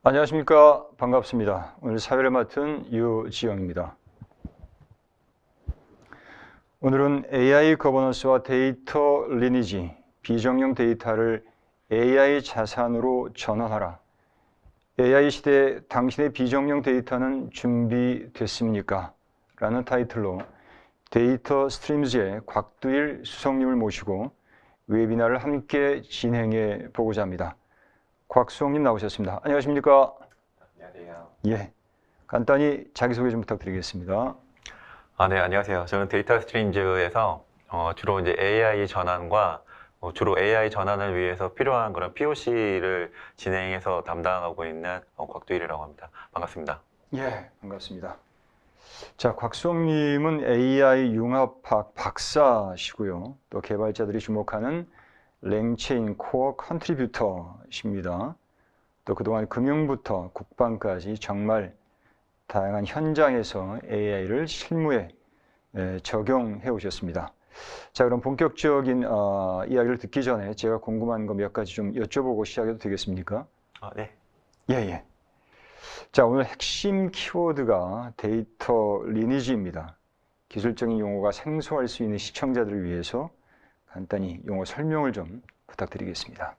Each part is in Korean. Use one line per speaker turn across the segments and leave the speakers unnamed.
안녕하십니까. 반갑습니다. 오늘 사회를 맡은 유지영입니다. 오늘은 AI 거버넌스와 데이터 리니지, 비정형 데이터를 AI 자산으로 전환하라. AI 시대 당신의 비정형 데이터는 준비됐습니까? 라는 타이틀로 데이터 스트림즈의 곽두일 수석님을 모시고 웨비나를 함께 진행해 보고자 합니다. 곽수홍님 나오셨습니다. 안녕하십니까?
안녕하세요.
예, 간단히 자기소개 좀 부탁드리겠습니다.
네, 안녕하세요. 저는 데이터 스트림즈에서 주로 이제 AI 전환과 주로 AI 전환을 위해서 필요한 그런 POC를 진행해서 담당하고 있는 곽두일이라고 합니다. 반갑습니다.
예, 반갑습니다. 자, 곽수홍님은 AI 융합학 박사시고요. 또 개발자들이 주목하는 랭체인 코어 컨트리뷰터십니다. 또 그동안 금융부터 국방까지 정말 다양한 현장에서 AI를 실무에 적용해 오셨습니다. 자, 그럼 본격적인 이야기를 듣기 전에 제가 궁금한 거 몇 가지 좀 여쭤보고 시작해도 되겠습니까?
네.
예. 자, 오늘 핵심 키워드가 데이터 리니지입니다. 기술적인 용어가 생소할 수 있는 시청자들을 위해서 간단히 용어 설명을 좀 부탁드리겠습니다.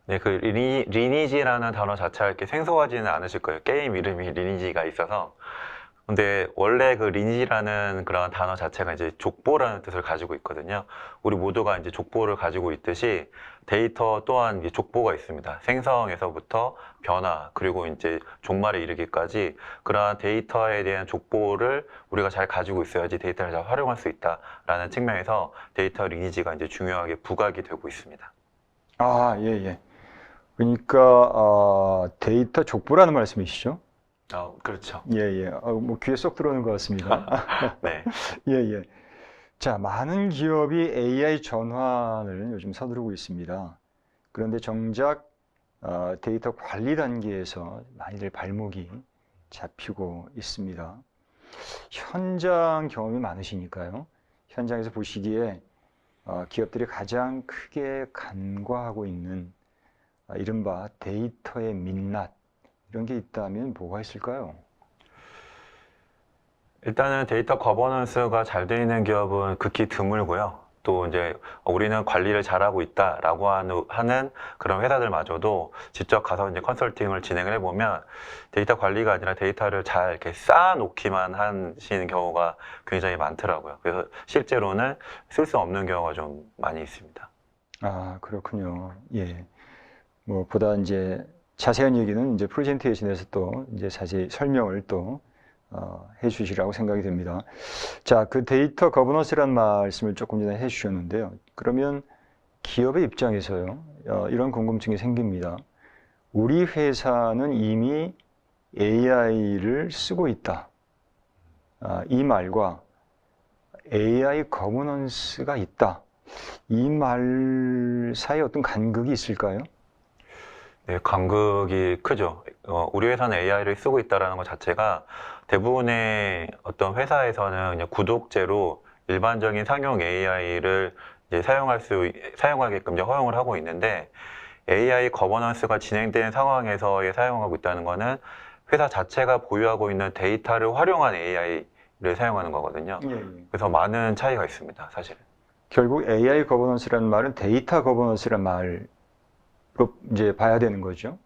네, 그 리니지라는 단어 자체가 이렇게 생소하지는 않으실 거예요. 게임 이름이 리니지가 있어서. 근데 원래 그 리니지라는 그런 단어 자체가 이제 족보라는 뜻을 가지고 있거든요. 우리 모두가 이제 족보를 가지고 있듯이 데이터 또한 이제 족보가 있습니다. 생성에서부터 변화, 그리고 이제 종말에 이르기까지 그러한 데이터에 대한 족보를 우리가 잘 가지고 있어야지 데이터를 잘 활용할 수 있다라는 측면에서 데이터 리니지가 이제 중요하게 부각이 되고 있습니다.
예. 그러니까 데이터 족보라는 말씀이시죠?
그렇죠.
예. 뭐 귀에 쏙 들어오는 것 같습니다.
네.
예. 자, 많은 기업이 AI 전환을 요즘 서두르고 있습니다. 그런데 정작 데이터 관리 단계에서 많이들 발목이 잡히고 있습니다. 현장 경험이 많으시니까요. 현장에서 보시기에 기업들이 가장 크게 간과하고 있는 이른바 데이터의 민낯, 이런 게 있다면 뭐가 있을까요?
일단은 데이터 거버넌스가 잘 되어 있는 기업은 극히 드물고요. 또 이제 우리는 관리를 잘하고 있다라고 하는 그런 회사들마저도 직접 가서 이제 컨설팅을 진행을 해보면 데이터 관리가 아니라 데이터를 잘 이렇게 쌓아놓기만 하시는 경우가 굉장히 많더라고요. 그래서 실제로는 쓸 수 없는 경우가 좀 많이 있습니다.
그렇군요. 예. 뭐 보다 이제 자세한 얘기는 이제 프레젠테이션에서 또 이제 자세히 설명을 또 해주시라고 생각이 됩니다. 자, 그 데이터 거버넌스란 말씀을 조금 전에 해주셨는데요. 그러면 기업의 입장에서요, 이런 궁금증이 생깁니다. 우리 회사는 이미 AI를 쓰고 있다. 이 말과 AI 거버넌스가 있다. 이 말 사이에 어떤 간극이 있을까요?
네, 간극이 크죠. 우리 회사는 AI를 쓰고 있다는 것 자체가 대부분의 어떤 회사에서는 그냥 구독제로 일반적인 상용 AI를 이제 사용하게끔 이제 허용을 하고 있는데 AI 거버넌스가 진행된 상황에서의 사용하고 있다는 것은 회사 자체가 보유하고 있는 데이터를 활용한 AI를 사용하는 거거든요.
예.
그래서 많은 차이가 있습니다, 사실.
결국 AI 거버넌스라는 말은 데이터 거버넌스라는 말로 이제 봐야 되는 거죠.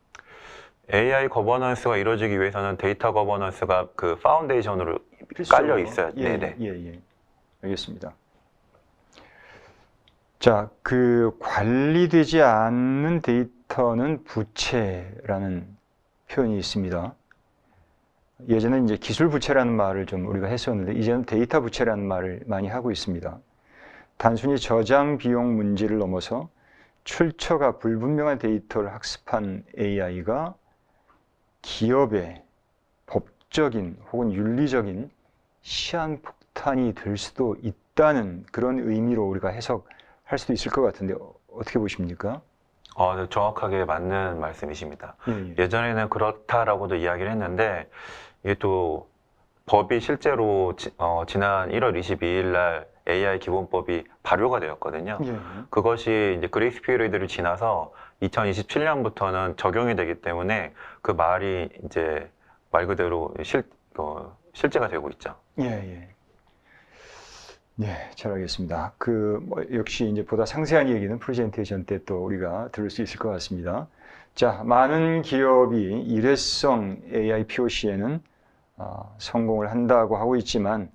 AI 거버넌스가 이루어지기 위해서는 데이터 거버넌스가 그 파운데이션으로 깔려 있어야 돼요. 네네.
예. 알겠습니다. 자, 그 관리되지 않는 데이터는 부채라는 표현이 있습니다. 예전에 이제 기술 부채라는 말을 좀 우리가 했었는데 이제는 데이터 부채라는 말을 많이 하고 있습니다. 단순히 저장 비용 문제를 넘어서 출처가 불분명한 데이터를 학습한 AI가 기업의 법적인 혹은 윤리적인 시한폭탄이 될 수도 있다는 그런 의미로 우리가 해석할 수도 있을 것 같은데 어떻게 보십니까?
정확하게 맞는 말씀이십니다.
예.
예전에는 그렇다라고도 이야기를 했는데 이게 또 법이 실제로 지난 1월 22일 날 AI 기본법이 발효가 되었거든요.
예.
그것이 이제 그레이스 피리드를 지나서 2027년부터는 적용이 되기 때문에 그 말이 이제 말 그대로 실제가 되고 있죠.
예, 예. 네, 잘 알겠습니다. 역시 이제 보다 상세한 얘기는 프레젠테이션 때 또 우리가 들을 수 있을 것 같습니다. 자, 많은 기업이 일회성 AI POC에는 성공을 한다고 하고 있지만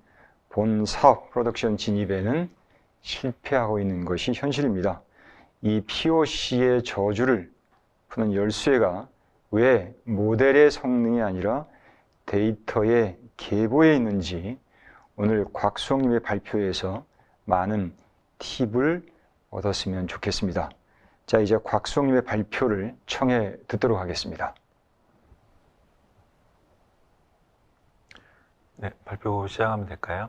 본 사업 프로덕션 진입에는 실패하고 있는 것이 현실입니다. 이 POC의 저주를 푸는 열쇠가 왜 모델의 성능이 아니라 데이터의 계보에 있는지 오늘 곽수홍님의 발표에서 많은 팁을 얻었으면 좋겠습니다. 자, 이제 곽수홍님의 발표를 청해 듣도록 하겠습니다.
네, 발표 시작하면 될까요?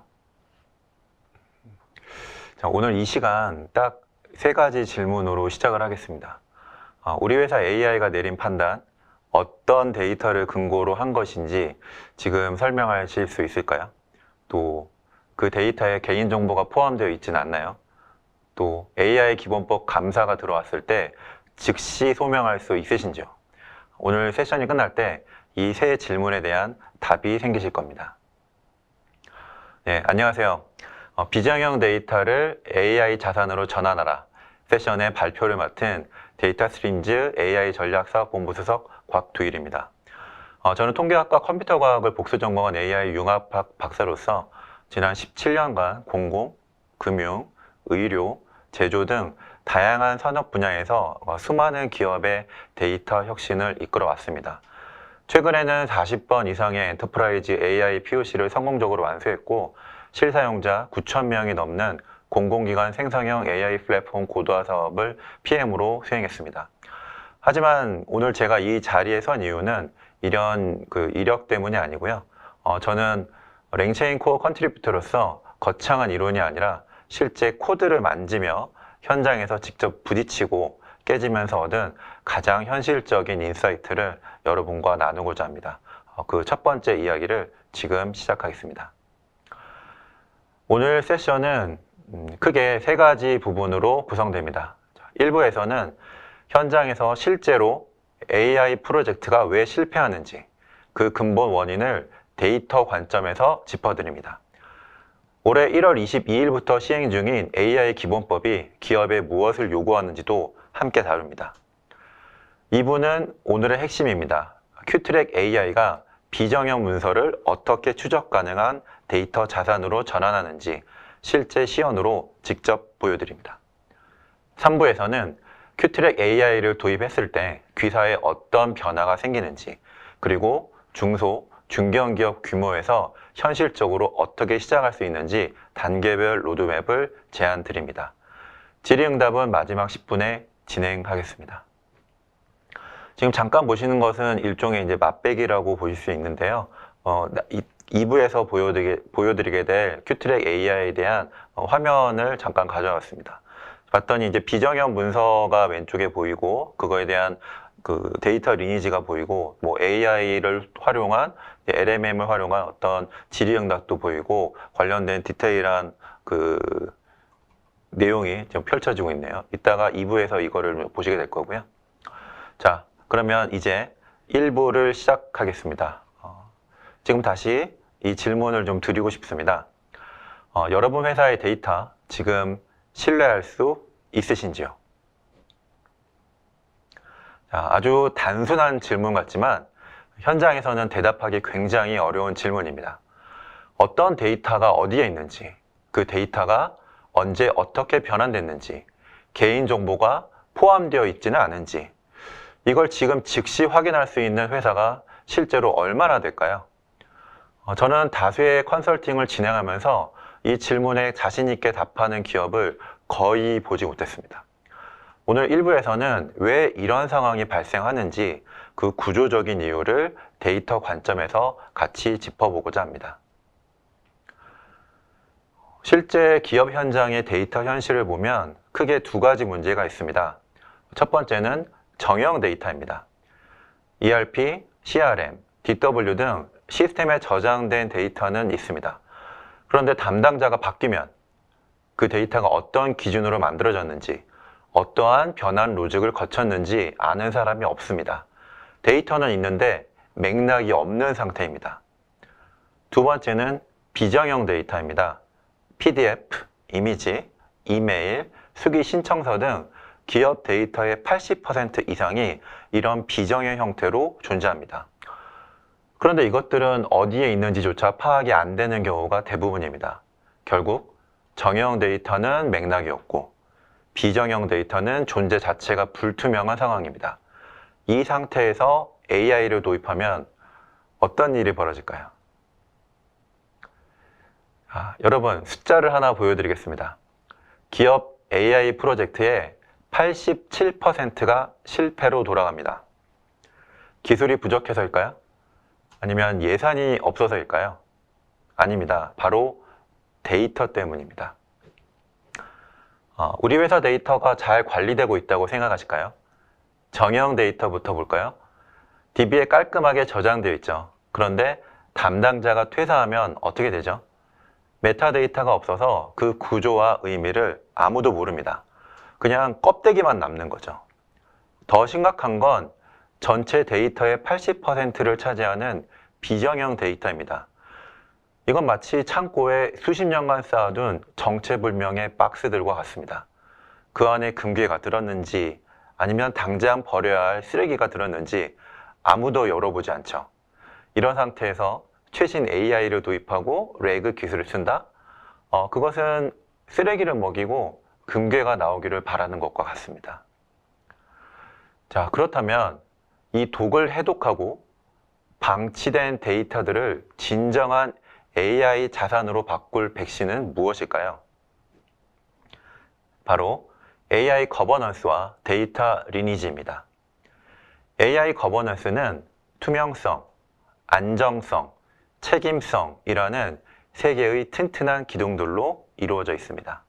자, 오늘 이 시간 딱 3가지 질문으로 시작을 하겠습니다. 우리 회사 AI가 내린 판단, 어떤 데이터를 근거로 한 것인지 지금 설명하실 수 있을까요? 또 그 데이터에 개인정보가 포함되어 있지는 않나요? 또 AI 기본법 감사가 들어왔을 때 즉시 소명할 수 있으신지요? 오늘 세션이 끝날 때 이 3 질문에 대한 답이 생기실 겁니다. 네, 안녕하세요. 비정형 데이터를 AI 자산으로 전환하라 세션의 발표를 맡은 데이터 스트림즈 AI 전략사업본부 수석 곽두일입니다. 저는 통계학과 컴퓨터과학을 복수전공한 AI 융합학 박사로서 지난 17년간 공공, 금융, 의료, 제조 등 다양한 산업 분야에서 수많은 기업의 데이터 혁신을 이끌어 왔습니다. 최근에는 40번 이상의 엔터프라이즈 AI POC를 성공적으로 완수했고 실사용자 9,000명이 넘는 공공기관 생성형 AI 플랫폼 고도화 사업을 PM으로 수행했습니다. 하지만 오늘 제가 이 자리에 선 이유는 이런 이력 때문이 아니고요. 저는 랭체인 코어 컨트리뷰터로서 거창한 이론이 아니라 실제 코드를 만지며 현장에서 직접 부딪히고 깨지면서 얻은 가장 현실적인 인사이트를 여러분과 나누고자 합니다. 그 첫 번째 이야기를 지금 시작하겠습니다. 오늘 세션은 크게 3가지 부분으로 구성됩니다. 1부에서는 현장에서 실제로 AI 프로젝트가 왜 실패하는지 그 근본 원인을 데이터 관점에서 짚어드립니다. 올해 1월 22일부터 시행 중인 AI 기본법이 기업에 무엇을 요구하는지도 함께 다룹니다. 2부는 오늘의 핵심입니다. 큐트랙 AI가 비정형 문서를 어떻게 추적 가능한 데이터 자산으로 전환하는지 실제 시연으로 직접 보여드립니다. 3부에서는 큐트랙 AI를 도입했을 때 귀사에 어떤 변화가 생기는지 그리고 중소, 중견기업 규모에서 현실적으로 어떻게 시작할 수 있는지 단계별 로드맵을 제안 드립니다. 질의응답은 마지막 10분에 진행하겠습니다. 지금 잠깐 보시는 것은 일종의 이제 맛배기라고 보실 수 있는데요. 2부에서 보여드리게 될 큐트랙 AI에 대한 화면을 잠깐 가져왔습니다. 봤더니 이제 비정형 문서가 왼쪽에 보이고 그거에 대한 그 데이터 리니지가 보이고 뭐 AI를 활용한 LMM을 활용한 어떤 질의응답도 보이고 관련된 디테일한 그 내용이 지금 펼쳐지고 있네요. 이따가 2부에서 이거를 보시게 될 거고요. 자, 그러면 이제 1부를 시작하겠습니다. 지금 다시 이 질문을 좀 드리고 싶습니다. 여러분 회사의 데이터 지금 신뢰할 수 있으신지요? 자, 아주 단순한 질문 같지만 현장에서는 대답하기 굉장히 어려운 질문입니다. 어떤 데이터가 어디에 있는지, 그 데이터가 언제 어떻게 변환됐는지, 개인정보가 포함되어 있지는 않은지, 이걸 지금 즉시 확인할 수 있는 회사가 실제로 얼마나 될까요? 저는 다수의 컨설팅을 진행하면서 이 질문에 자신 있게 답하는 기업을 거의 보지 못했습니다. 오늘 1부에서는 왜 이런 상황이 발생하는지 그 구조적인 이유를 데이터 관점에서 같이 짚어보고자 합니다. 실제 기업 현장의 데이터 현실을 보면 크게 2가지 문제가 있습니다. 첫 번째는 정형 데이터입니다. ERP, CRM, DW 등 시스템에 저장된 데이터는 있습니다. 그런데 담당자가 바뀌면 그 데이터가 어떤 기준으로 만들어졌는지, 어떠한 변환 로직을 거쳤는지 아는 사람이 없습니다. 데이터는 있는데 맥락이 없는 상태입니다. 두 번째는 비정형 데이터입니다. PDF, 이미지, 이메일, 수기 신청서 등 기업 데이터의 80% 이상이 이런 비정형 형태로 존재합니다. 그런데 이것들은 어디에 있는지조차 파악이 안 되는 경우가 대부분입니다. 결국 정형 데이터는 맥락이 없고 비정형 데이터는 존재 자체가 불투명한 상황입니다. 이 상태에서 AI를 도입하면 어떤 일이 벌어질까요? 여러분, 숫자를 하나 보여드리겠습니다. 기업 AI 프로젝트의 87%가 실패로 돌아갑니다. 기술이 부족해서일까요? 아니면 예산이 없어서일까요? 아닙니다. 바로 데이터 때문입니다. 우리 회사 데이터가 잘 관리되고 있다고 생각하실까요? 정형 데이터부터 볼까요? DB에 깔끔하게 저장되어 있죠. 그런데 담당자가 퇴사하면 어떻게 되죠? 메타데이터가 없어서 그 구조와 의미를 아무도 모릅니다. 그냥 껍데기만 남는 거죠. 더 심각한 건 전체 데이터의 80%를 차지하는 비정형 데이터입니다. 이건 마치 창고에 수십 년간 쌓아둔 정체불명의 박스들과 같습니다. 그 안에 금괴가 들었는지 아니면 당장 버려야 할 쓰레기가 들었는지 아무도 열어보지 않죠. 이런 상태에서 최신 AI를 도입하고 RAG 기술을 쓴다? 그것은 쓰레기를 먹이고 금괴가 나오기를 바라는 것과 같습니다. 자, 그렇다면 이 독을 해독하고 방치된 데이터들을 진정한 AI 자산으로 바꿀 백신은 무엇일까요? 바로 AI 거버넌스와 데이터 리니지입니다. AI 거버넌스는 투명성, 안정성, 책임성이라는 세 개의 튼튼한 기둥들로 이루어져 있습니다.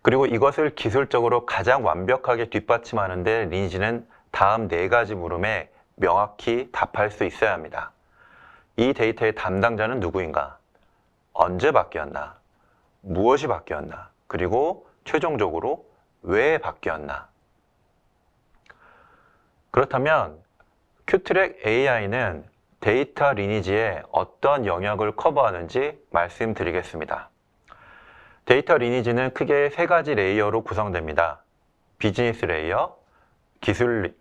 그리고 이것을 기술적으로 가장 완벽하게 뒷받침하는 데 리니지는 다음 네 가지 물음에 명확히 답할 수 있어야 합니다. 이 데이터의 담당자는 누구인가? 언제 바뀌었나? 무엇이 바뀌었나? 그리고 최종적으로 왜 바뀌었나? 그렇다면 큐트랙 AI는 데이터 리니지에 어떤 영역을 커버하는지 말씀드리겠습니다. 데이터 리니지는 크게 세 가지 레이어로 구성됩니다. 비즈니스 레이어, 비즈니스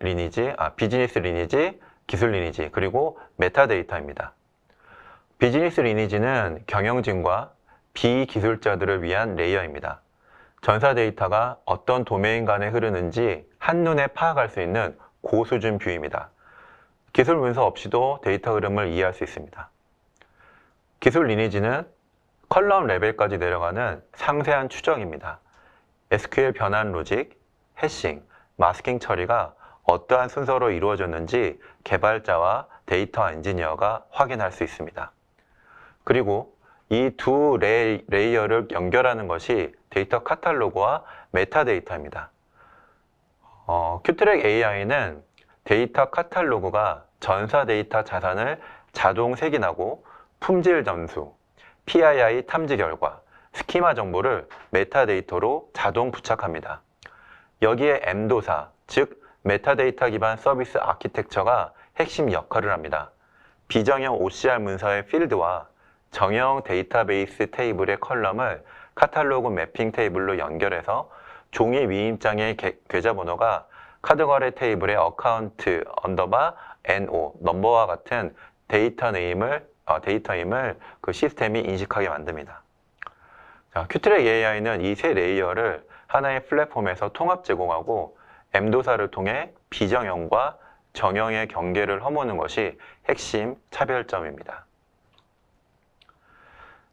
리니지, 기술 리니지, 그리고 메타데이터입니다. 비즈니스 리니지는 경영진과 비기술자들을 위한 레이어입니다. 전사 데이터가 어떤 도메인 간에 흐르는지 한눈에 파악할 수 있는 고수준 뷰입니다. 기술 문서 없이도 데이터 흐름을 이해할 수 있습니다. 기술 리니지는 컬럼 레벨까지 내려가는 상세한 추정입니다. SQL 변환 로직, 해싱, 마스킹 처리가 어떠한 순서로 이루어졌는지 개발자와 데이터 엔지니어가 확인할 수 있습니다. 그리고 이 두 레이어를 연결하는 것이 데이터 카탈로그와 메타데이터입니다. 큐트랙 AI는 데이터 카탈로그가 전사 데이터 자산을 자동 색인하고 품질 점수, PII 탐지 결과, 스키마 정보를 메타데이터로 자동 부착합니다. 여기에 M도사, 즉 메타데이터 기반 서비스 아키텍처가 핵심 역할을 합니다. 비정형 OCR 문서의 필드와 정형 데이터베이스 테이블의 컬럼을 카탈로그 매핑 테이블로 연결해서 종이 위임장의 계좌번호가 카드거래 테이블의 어카운트 언더바 NO, 넘버와 같은 데이터임을 그 시스템이 인식하게 만듭니다. 자, 큐트랙 AI는 이 세 레이어를 하나의 플랫폼에서 통합 제공하고 M도사를 통해 비정형과 정형의 경계를 허무는 것이 핵심 차별점입니다.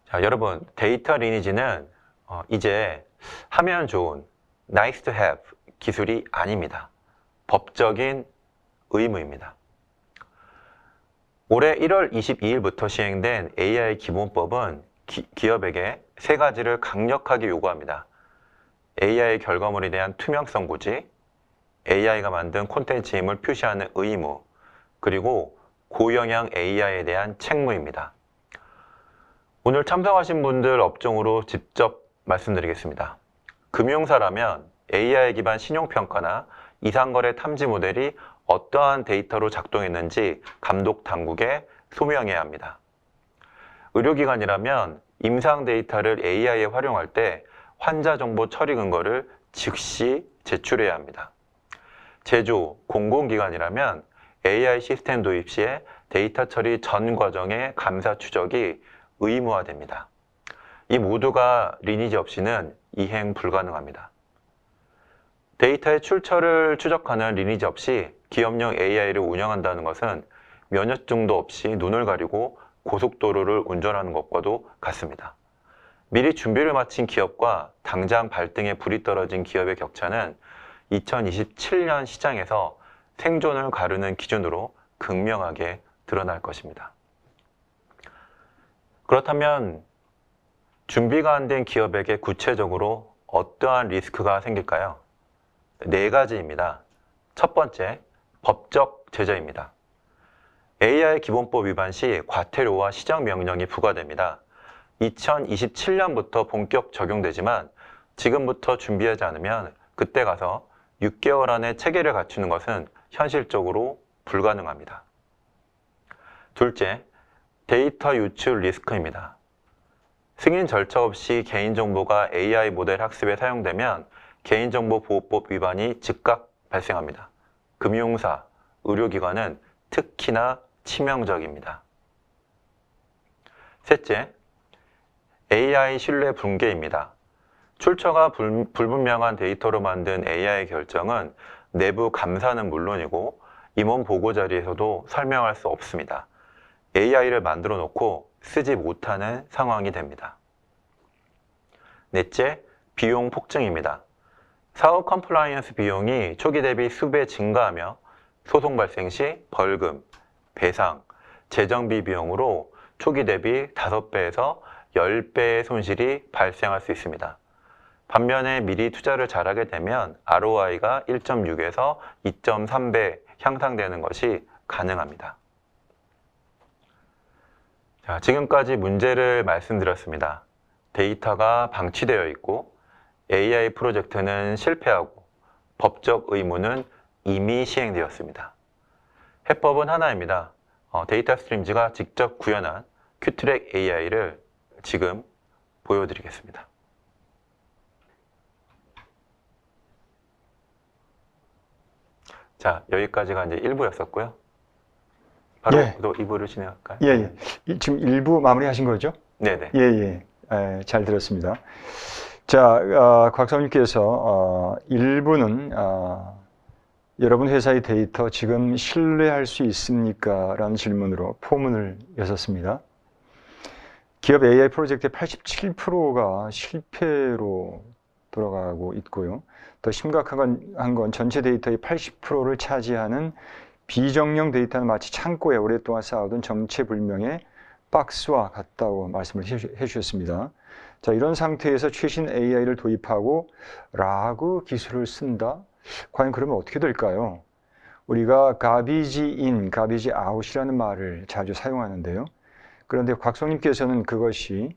자, 여러분, 데이터 리니지는 이제 하면 좋은 nice to have 기술이 아닙니다. 법적인 의무입니다. 올해 1월 22일부터 시행된 AI 기본법은 기업에게 세 가지를 강력하게 요구합니다. AI 결과물에 대한 투명성 고지, AI가 만든 콘텐츠임을 표시하는 의무, 그리고 고영향 AI에 대한 책무입니다. 오늘 참석하신 분들 업종으로 직접 말씀드리겠습니다. 금융사라면 AI 기반 신용평가나 이상거래 탐지 모델이 어떠한 데이터로 작동했는지 감독 당국에 소명해야 합니다. 의료기관이라면 임상 데이터를 AI에 활용할 때 환자 정보 처리 근거를 즉시 제출해야 합니다. 제조, 공공기관이라면 AI 시스템 도입 시에 데이터 처리 전 과정의 감사 추적이 의무화됩니다. 이 모두가 리니지 없이는 이행 불가능합니다. 데이터의 출처를 추적하는 리니지 없이 기업용 AI를 운영한다는 것은 면허증도 없이 눈을 가리고 고속도로를 운전하는 것과도 같습니다. 미리 준비를 마친 기업과 당장 발등에 불이 떨어진 기업의 격차는 2027년 시장에서 생존을 가르는 기준으로 극명하게 드러날 것입니다. 그렇다면 준비가 안 된 기업에게 구체적으로 어떠한 리스크가 생길까요? 4가지입니다. 첫 번째, 법적 제재입니다. AI 기본법 위반 시 과태료와 시정 명령이 부과됩니다. 2027년부터 본격 적용되지만 지금부터 준비하지 않으면 그때 가서 6개월 안에 체계를 갖추는 것은 현실적으로 불가능합니다. 둘째, 데이터 유출 리스크입니다. 승인 절차 없이 개인정보가 AI 모델 학습에 사용되면 개인정보보호법 위반이 즉각 발생합니다. 금융사, 의료기관은 특히나 치명적입니다. 셋째, AI 신뢰 붕괴입니다. 출처가 불분명한 데이터로 만든 AI 결정은 내부 감사는 물론이고 임원 보고 자리에서도 설명할 수 없습니다. AI를 만들어 놓고 쓰지 못하는 상황이 됩니다. 넷째, 비용 폭증입니다. 사업 컴플라이언스 비용이 초기 대비 수배 증가하며 소송 발생 시 벌금, 배상, 재정비 비용으로 초기 대비 5배에서 10배의 손실이 발생할 수 있습니다. 반면에 미리 투자를 잘하게 되면 ROI가 1.6에서 2.3배 향상되는 것이 가능합니다. 자, 지금까지 문제를 말씀드렸습니다. 데이터가 방치되어 있고 AI 프로젝트는 실패하고 법적 의무는 이미 시행되었습니다. 해법은 하나입니다. 데이터 스트림즈가 직접 구현한 큐트랙 AI를 지금 보여드리겠습니다. 자, 여기까지가 이제 1부였었고요. 바로
예.
또 2부를 진행할까요?
예. 지금 1부 마무리하신 거죠?
네네.
잘 들었습니다. 자, 곽사님께서 1부는 여러분 회사의 데이터 지금 신뢰할 수 있습니까? 라는 질문으로 포문을 여셨습니다. 기업 AI 프로젝트의 87%가 실패로 돌아가고 있고요. 더 심각한 건 전체 데이터의 80%를 차지하는 비정령 데이터는 마치 창고에 오랫동안 쌓아둔 정체불명의 박스와 같다고 말씀을 해주셨습니다. 자, 이런 상태에서 최신 AI를 도입하고 라그 기술을 쓴다? 과연 그러면 어떻게 될까요? 우리가 garbage in, garbage out이라는 말을 자주 사용하는데요. 그런데 곽성님께서는 그것이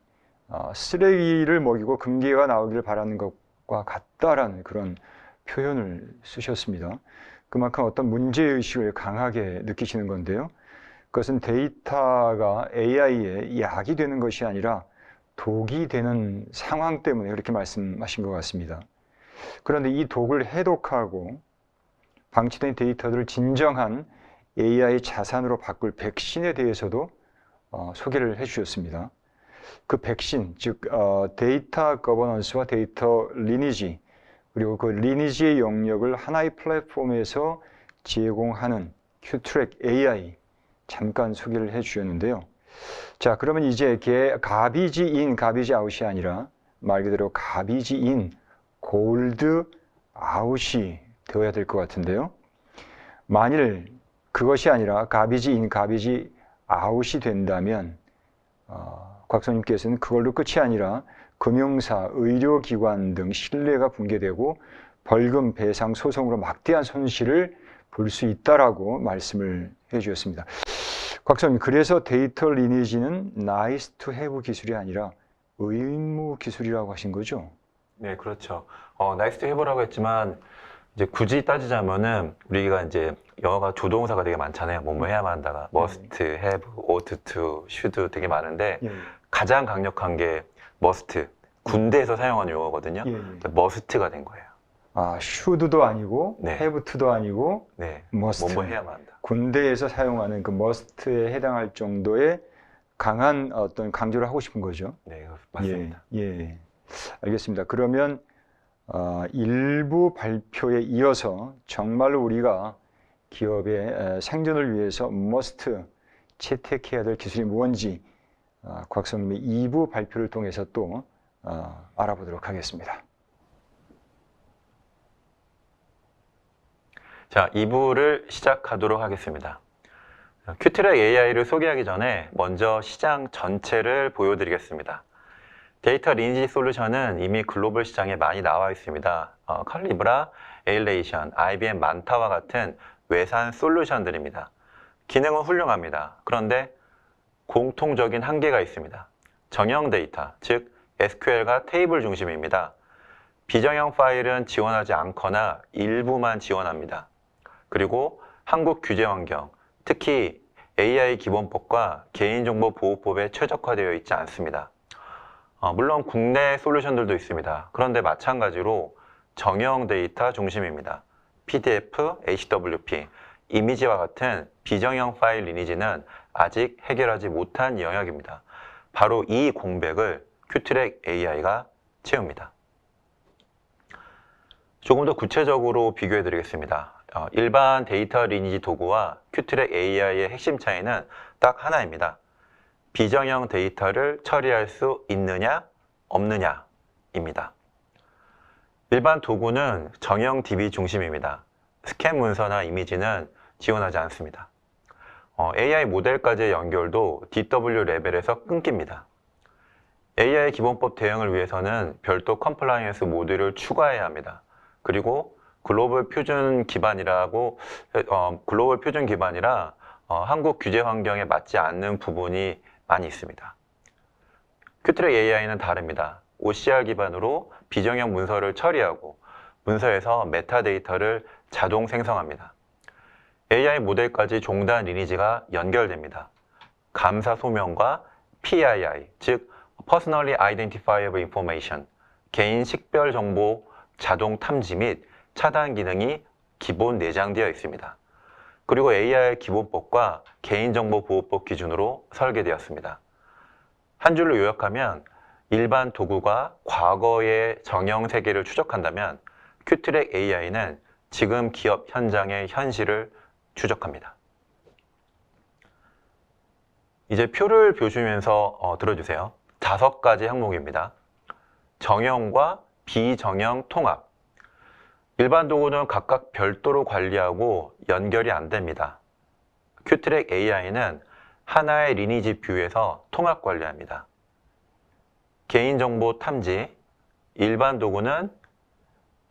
쓰레기를 먹이고 금괴가 나오기를 바라는 것과 같다라는 그런 표현을 쓰셨습니다. 그만큼 어떤 문제의식을 강하게 느끼시는 건데요. 그것은 데이터가 AI의 약이 되는 것이 아니라 독이 되는 상황 때문에 그렇게 말씀하신 것 같습니다. 그런데 이 독을 해독하고 방치된 데이터들을 진정한 AI 자산으로 바꿀 백신에 대해서도 소개를 해주셨습니다. 그 백신, 즉 데이터 거버넌스와 데이터 리니지, 그리고 그 리니지의 영역을 하나의 플랫폼에서 제공하는 큐트랙 AI 잠깐 소개를 해주셨는데요. 자, 그러면 이제 garbage in, garbage out이 아니라 말 그대로 garbage in, gold out이 되어야 될 것 같은데요. 만일 그것이 아니라 garbage in, garbage out이 된다면 곽선님께서는 그걸로 끝이 아니라 금융사, 의료기관 등 신뢰가 붕괴되고 벌금, 배상, 소송으로 막대한 손실을 볼 수 있다라고 말씀을 해주셨습니다. 곽사님, 그래서 데이터 리니지는 nice to have 기술이 아니라 의무 기술이라고 하신 거죠?
네, 그렇죠. 나이스 투 해보라고 했지만 이제 굳이 따지자면은 우리가 이제 영어가 조동사가 되게 많잖아요. 뭐뭐 해야만 한다가 must, have, ought to, should 되게 많은데
예,
가장 강력한 게 must, 군대에서 사용하는 용어거든요.
예, 예.
must가 된 거예요.
아, should도 아니고
네.
have to도 아니고
네,
must.
뭐뭐 해야만 한다.
군대에서 사용하는 그 must에 해당할 정도의 강한 어떤 강조를 하고 싶은 거죠.
네, 맞습니다.
예, 예. 알겠습니다. 그러면 일부 발표에 이어서 정말로 우리가 기업의 생존을 위해서 must 채택해야 될 기술이 뭔지 곽성님의 2부 발표를 통해서 또 알아보도록 하겠습니다.
자, 2부를 시작하도록 하겠습니다. 큐트랙 AI를 소개하기 전에 먼저 시장 전체를 보여드리겠습니다. 데이터 리니지 솔루션은 이미 글로벌 시장에 많이 나와 있습니다. 칼리브라, 에일레이션, IBM 만타와 같은 외산 솔루션들입니다. 기능은 훌륭합니다. 그런데 공통적인 한계가 있습니다. 정형 데이터, 즉 SQL과 테이블 중심입니다. 비정형 파일은 지원하지 않거나 일부만 지원합니다. 그리고 한국 규제 환경, 특히 AI 기본법과 개인정보보호법에 최적화되어 있지 않습니다. 물론 국내 솔루션들도 있습니다. 그런데 마찬가지로 정형 데이터 중심입니다. PDF, HWP, 이미지와 같은 비정형 파일 리니지는 아직 해결하지 못한 영역입니다. 바로 이 공백을 큐트랙 AI가 채웁니다. 조금 더 구체적으로 비교해 드리겠습니다. 일반 데이터 리니지 도구와 큐트랙 AI의 핵심 차이는 딱 하나입니다. 비정형 데이터를 처리할 수 있느냐, 없느냐입니다. 일반 도구는 정형 DB 중심입니다. 스캔 문서나 이미지는 지원하지 않습니다. AI 모델까지의 연결도 DW 레벨에서 끊깁니다. AI 기본법 대응을 위해서는 별도 컴플라이언스 모듈을 추가해야 합니다. 그리고 글로벌 표준 기반이라 한국 규제 환경에 맞지 않는 부분이 많이 있습니다. 큐트랙 AI는 다릅니다. OCR 기반으로 비정형 문서를 처리하고 문서에서 메타데이터를 자동 생성합니다. AI 모델까지 종단 리니지가 연결됩니다. 감사 소명과 PII, 즉 Personally Identifiable Information, 개인 식별 정보 자동 탐지 및 차단 기능이 기본 내장되어 있습니다. 그리고 AI 기본법과 개인정보보호법 기준으로 설계되었습니다. 한 줄로 요약하면 일반 도구가 과거의 정형 세계를 추적한다면 큐트랙 AI는 지금 기업 현장의 현실을 추적합니다. 이제 표를 보시면서 들어주세요. 5가지 항목입니다. 정형과 비정형 통합. 일반 도구는 각각 별도로 관리하고 연결이 안 됩니다. 큐트랙 AI는 하나의 리니지 뷰에서 통합 관리합니다. 개인정보 탐지. 일반 도구는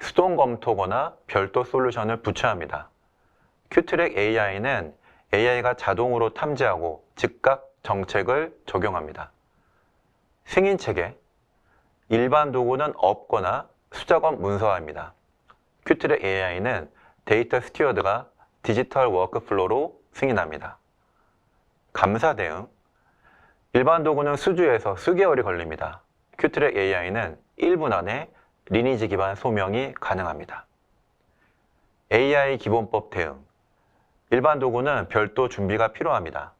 수동 검토거나 별도 솔루션을 부처합니다. 큐트랙 AI는 AI가 자동으로 탐지하고 즉각 정책을 적용합니다. 승인 체계. 일반 도구는 없거나 수작업 문서화입니다. 큐트랙 AI는 데이터 스튜어드가 디지털 워크플로우로 승인합니다. 감사 대응. 일반 도구는 수주에서 수개월이 걸립니다. 큐트랙 AI는 1분 안에 리니지 기반 소명이 가능합니다. AI 기본법 대응. 일반 도구는 별도 준비가 필요합니다.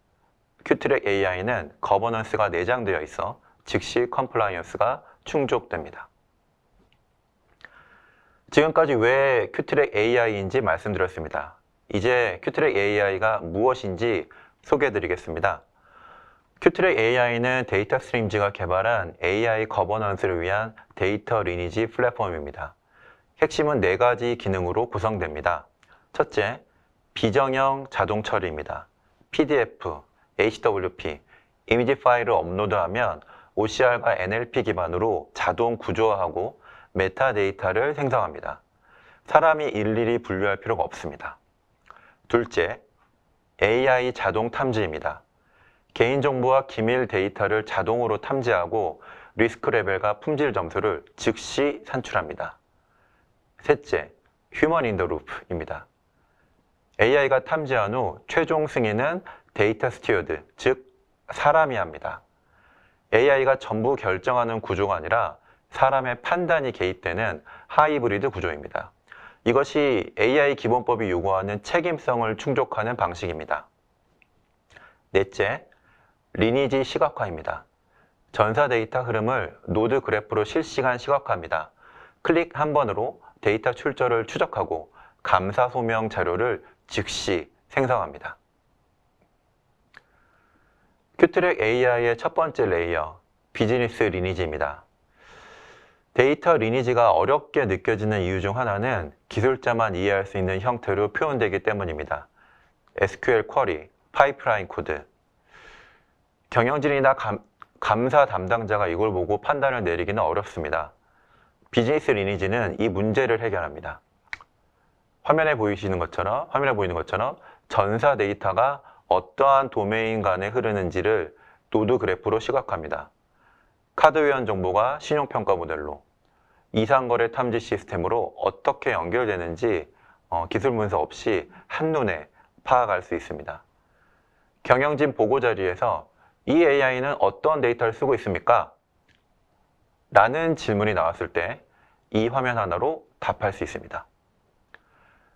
큐트랙 AI는 거버넌스가 내장되어 있어 즉시 컴플라이언스가 충족됩니다. 지금까지 왜 큐트랙 AI인지 말씀드렸습니다. 이제 큐트랙 AI가 무엇인지 소개해드리겠습니다. 큐트랙 AI는 데이터 스트림즈가 개발한 AI 거버넌스를 위한 데이터 리니지 플랫폼입니다. 핵심은 4가지 기능으로 구성됩니다. 첫째, 비정형 자동 처리입니다. PDF, HWP, 이미지 파일을 업로드하면 OCR과 NLP 기반으로 자동 구조화하고 메타데이터를 생성합니다. 사람이 일일이 분류할 필요가 없습니다. 둘째, AI 자동 탐지입니다. 개인정보와 기밀 데이터를 자동으로 탐지하고 리스크 레벨과 품질 점수를 즉시 산출합니다. 셋째, 휴먼 인 더 루프입니다. AI가 탐지한 후 최종 승인은 데이터 스튜어드, 즉 사람이 합니다. AI가 전부 결정하는 구조가 아니라 사람의 판단이 개입되는 하이브리드 구조입니다. 이것이 AI 기본법이 요구하는 책임성을 충족하는 방식입니다. 넷째, 리니지 시각화입니다. 전사 데이터 흐름을 노드 그래프로 실시간 시각화합니다. 클릭 한 번으로 데이터 출처를 추적하고 감사 소명 자료를 즉시 생성합니다. 큐트랙 AI의 첫 번째 레이어, 비즈니스 리니지입니다. 데이터 리니지가 어렵게 느껴지는 이유 중 하나는 기술자만 이해할 수 있는 형태로 표현되기 때문입니다. SQL 쿼리, 파이프라인 코드. 경영진이나 감사 담당자가 이걸 보고 판단을 내리기는 어렵습니다. 비즈니스 리니지는 이 문제를 해결합니다. 화면에 보이는 것처럼 전사 데이터가 어떠한 도메인 간에 흐르는지를 노드 그래프로 시각화합니다. 카드 회원 정보가 신용평가 모델로, 이상거래 탐지 시스템으로 어떻게 연결되는지 기술 문서 없이 한눈에 파악할 수 있습니다. 경영진 보고 자리에서 이 AI는 어떤 데이터를 쓰고 있습니까? 라는 질문이 나왔을 때 이 화면 하나로 답할 수 있습니다.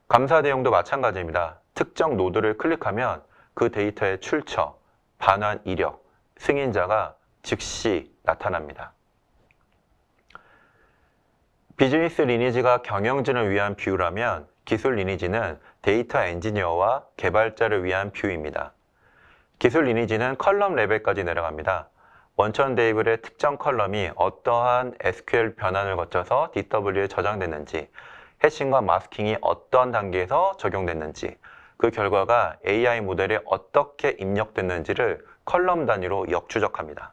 감사 내용도 마찬가지입니다. 특정 노드를 클릭하면 그 데이터의 출처, 반환 이력, 승인자가 즉시 나타납니다. 비즈니스 리니지가 경영진을 위한 뷰라면 기술 리니지는 데이터 엔지니어와 개발자를 위한 뷰입니다. 기술 리니지는 컬럼 레벨까지 내려갑니다. 원천 테이블의 특정 컬럼이 어떠한 SQL 변환을 거쳐서 DW에 저장됐는지, 해싱과 마스킹이 어떤 단계에서 적용됐는지, 그 결과가 AI 모델에 어떻게 입력됐는지를 컬럼 단위로 역추적합니다.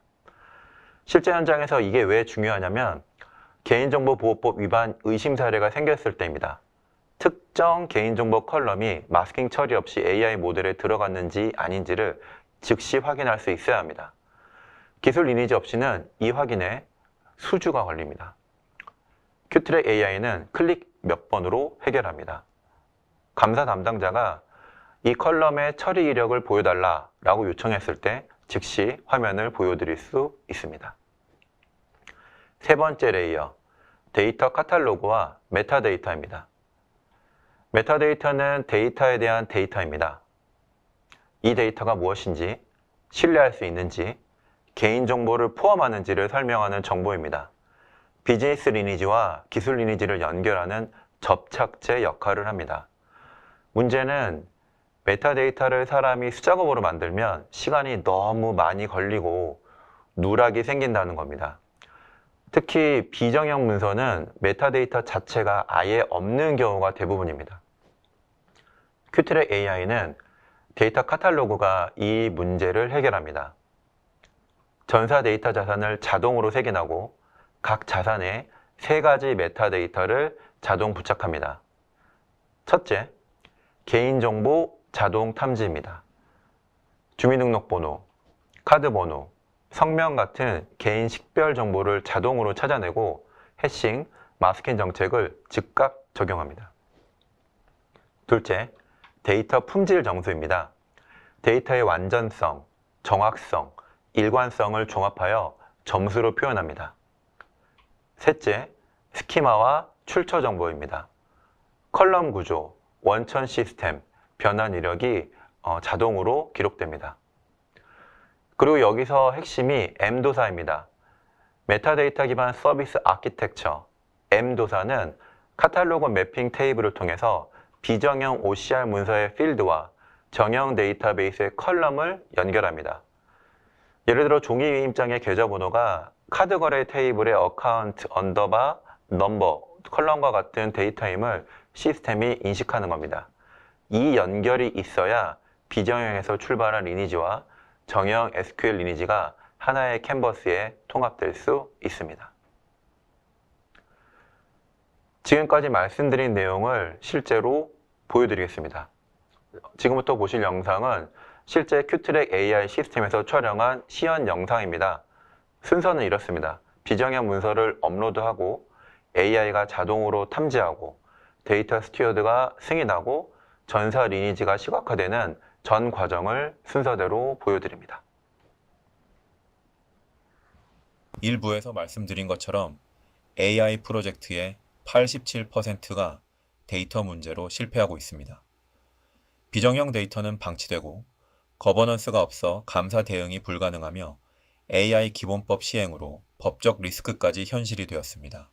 실제 현장에서 이게 왜 중요하냐면 개인정보보호법 위반 의심 사례가 생겼을 때입니다. 특정 개인정보 컬럼이 마스킹 처리 없이 AI 모델에 들어갔는지 아닌지를 즉시 확인할 수 있어야 합니다. 기술 리니지 없이는 이 확인에 수주가 걸립니다. 큐트랙 AI는 클릭 몇 번으로 해결합니다. 감사 담당자가 이 컬럼의 처리 이력을 보여달라라고 요청했을 때 즉시 화면을 보여드릴 수 있습니다. 세 번째 레이어, 데이터 카탈로그와 메타데이터입니다. 메타데이터는 데이터에 대한 데이터입니다. 이 데이터가 무엇인지, 신뢰할 수 있는지, 개인정보를 포함하는지를 설명하는 정보입니다. 비즈니스 리니지와 기술 리니지를 연결하는 접착제 역할을 합니다. 문제는 메타데이터를 사람이 수작업으로 만들면 시간이 너무 많이 걸리고 누락이 생긴다는 겁니다. 특히 비정형 문서는 메타데이터 자체가 아예 없는 경우가 대부분입니다. 큐트랙 AI는 데이터 카탈로그가 이 문제를 해결합니다. 전사 데이터 자산을 자동으로 색인하고 각 자산에 3가지 메타데이터를 자동 부착합니다. 첫째, 개인정보 자동 탐지입니다. 주민등록번호, 카드번호, 성명 같은 개인 식별 정보를 자동으로 찾아내고 해싱, 마스킹 정책을 즉각 적용합니다. 둘째, 데이터 품질 점수입니다. 데이터의 완전성, 정확성, 일관성을 종합하여 점수로 표현합니다. 셋째, 스키마와 출처 정보입니다. 컬럼 구조, 원천 시스템, 변환 이력이 자동으로 기록됩니다. 그리고 여기서 핵심이 M도사입니다. 메타데이터 기반 서비스 아키텍처, M도사는 카탈로그 매핑 테이블을 통해서 비정형 OCR 문서의 필드와 정형 데이터베이스의 컬럼을 연결합니다. 예를 들어 종이 위임장의 계좌번호가 카드 거래 테이블의 어카운트 언더바 넘버 컬럼과 같은 데이터임을 시스템이 인식하는 겁니다. 이 연결이 있어야 비정형에서 출발한 리니지와 정형 SQL 리니지가 하나의 캔버스에 통합될 수 있습니다. 지금까지 말씀드린 내용을 실제로 보여드리겠습니다. 지금부터 보실 영상은 실제 큐트랙 AI 시스템에서 촬영한 시연 영상입니다. 순서는 이렇습니다. 비정형 문서를 업로드하고 AI가 자동으로 탐지하고 데이터 스튜어드가 승인하고 전사 리니지가 시각화되는 전 과정을 순서대로 보여드립니다.
일부에서 말씀드린 것처럼 AI 프로젝트의 87%가 데이터 문제로 실패하고 있습니다. 비정형 데이터는 방치되고 거버넌스가 없어 감사 대응이 불가능하며 AI 기본법 시행으로 법적 리스크까지 현실이 되었습니다.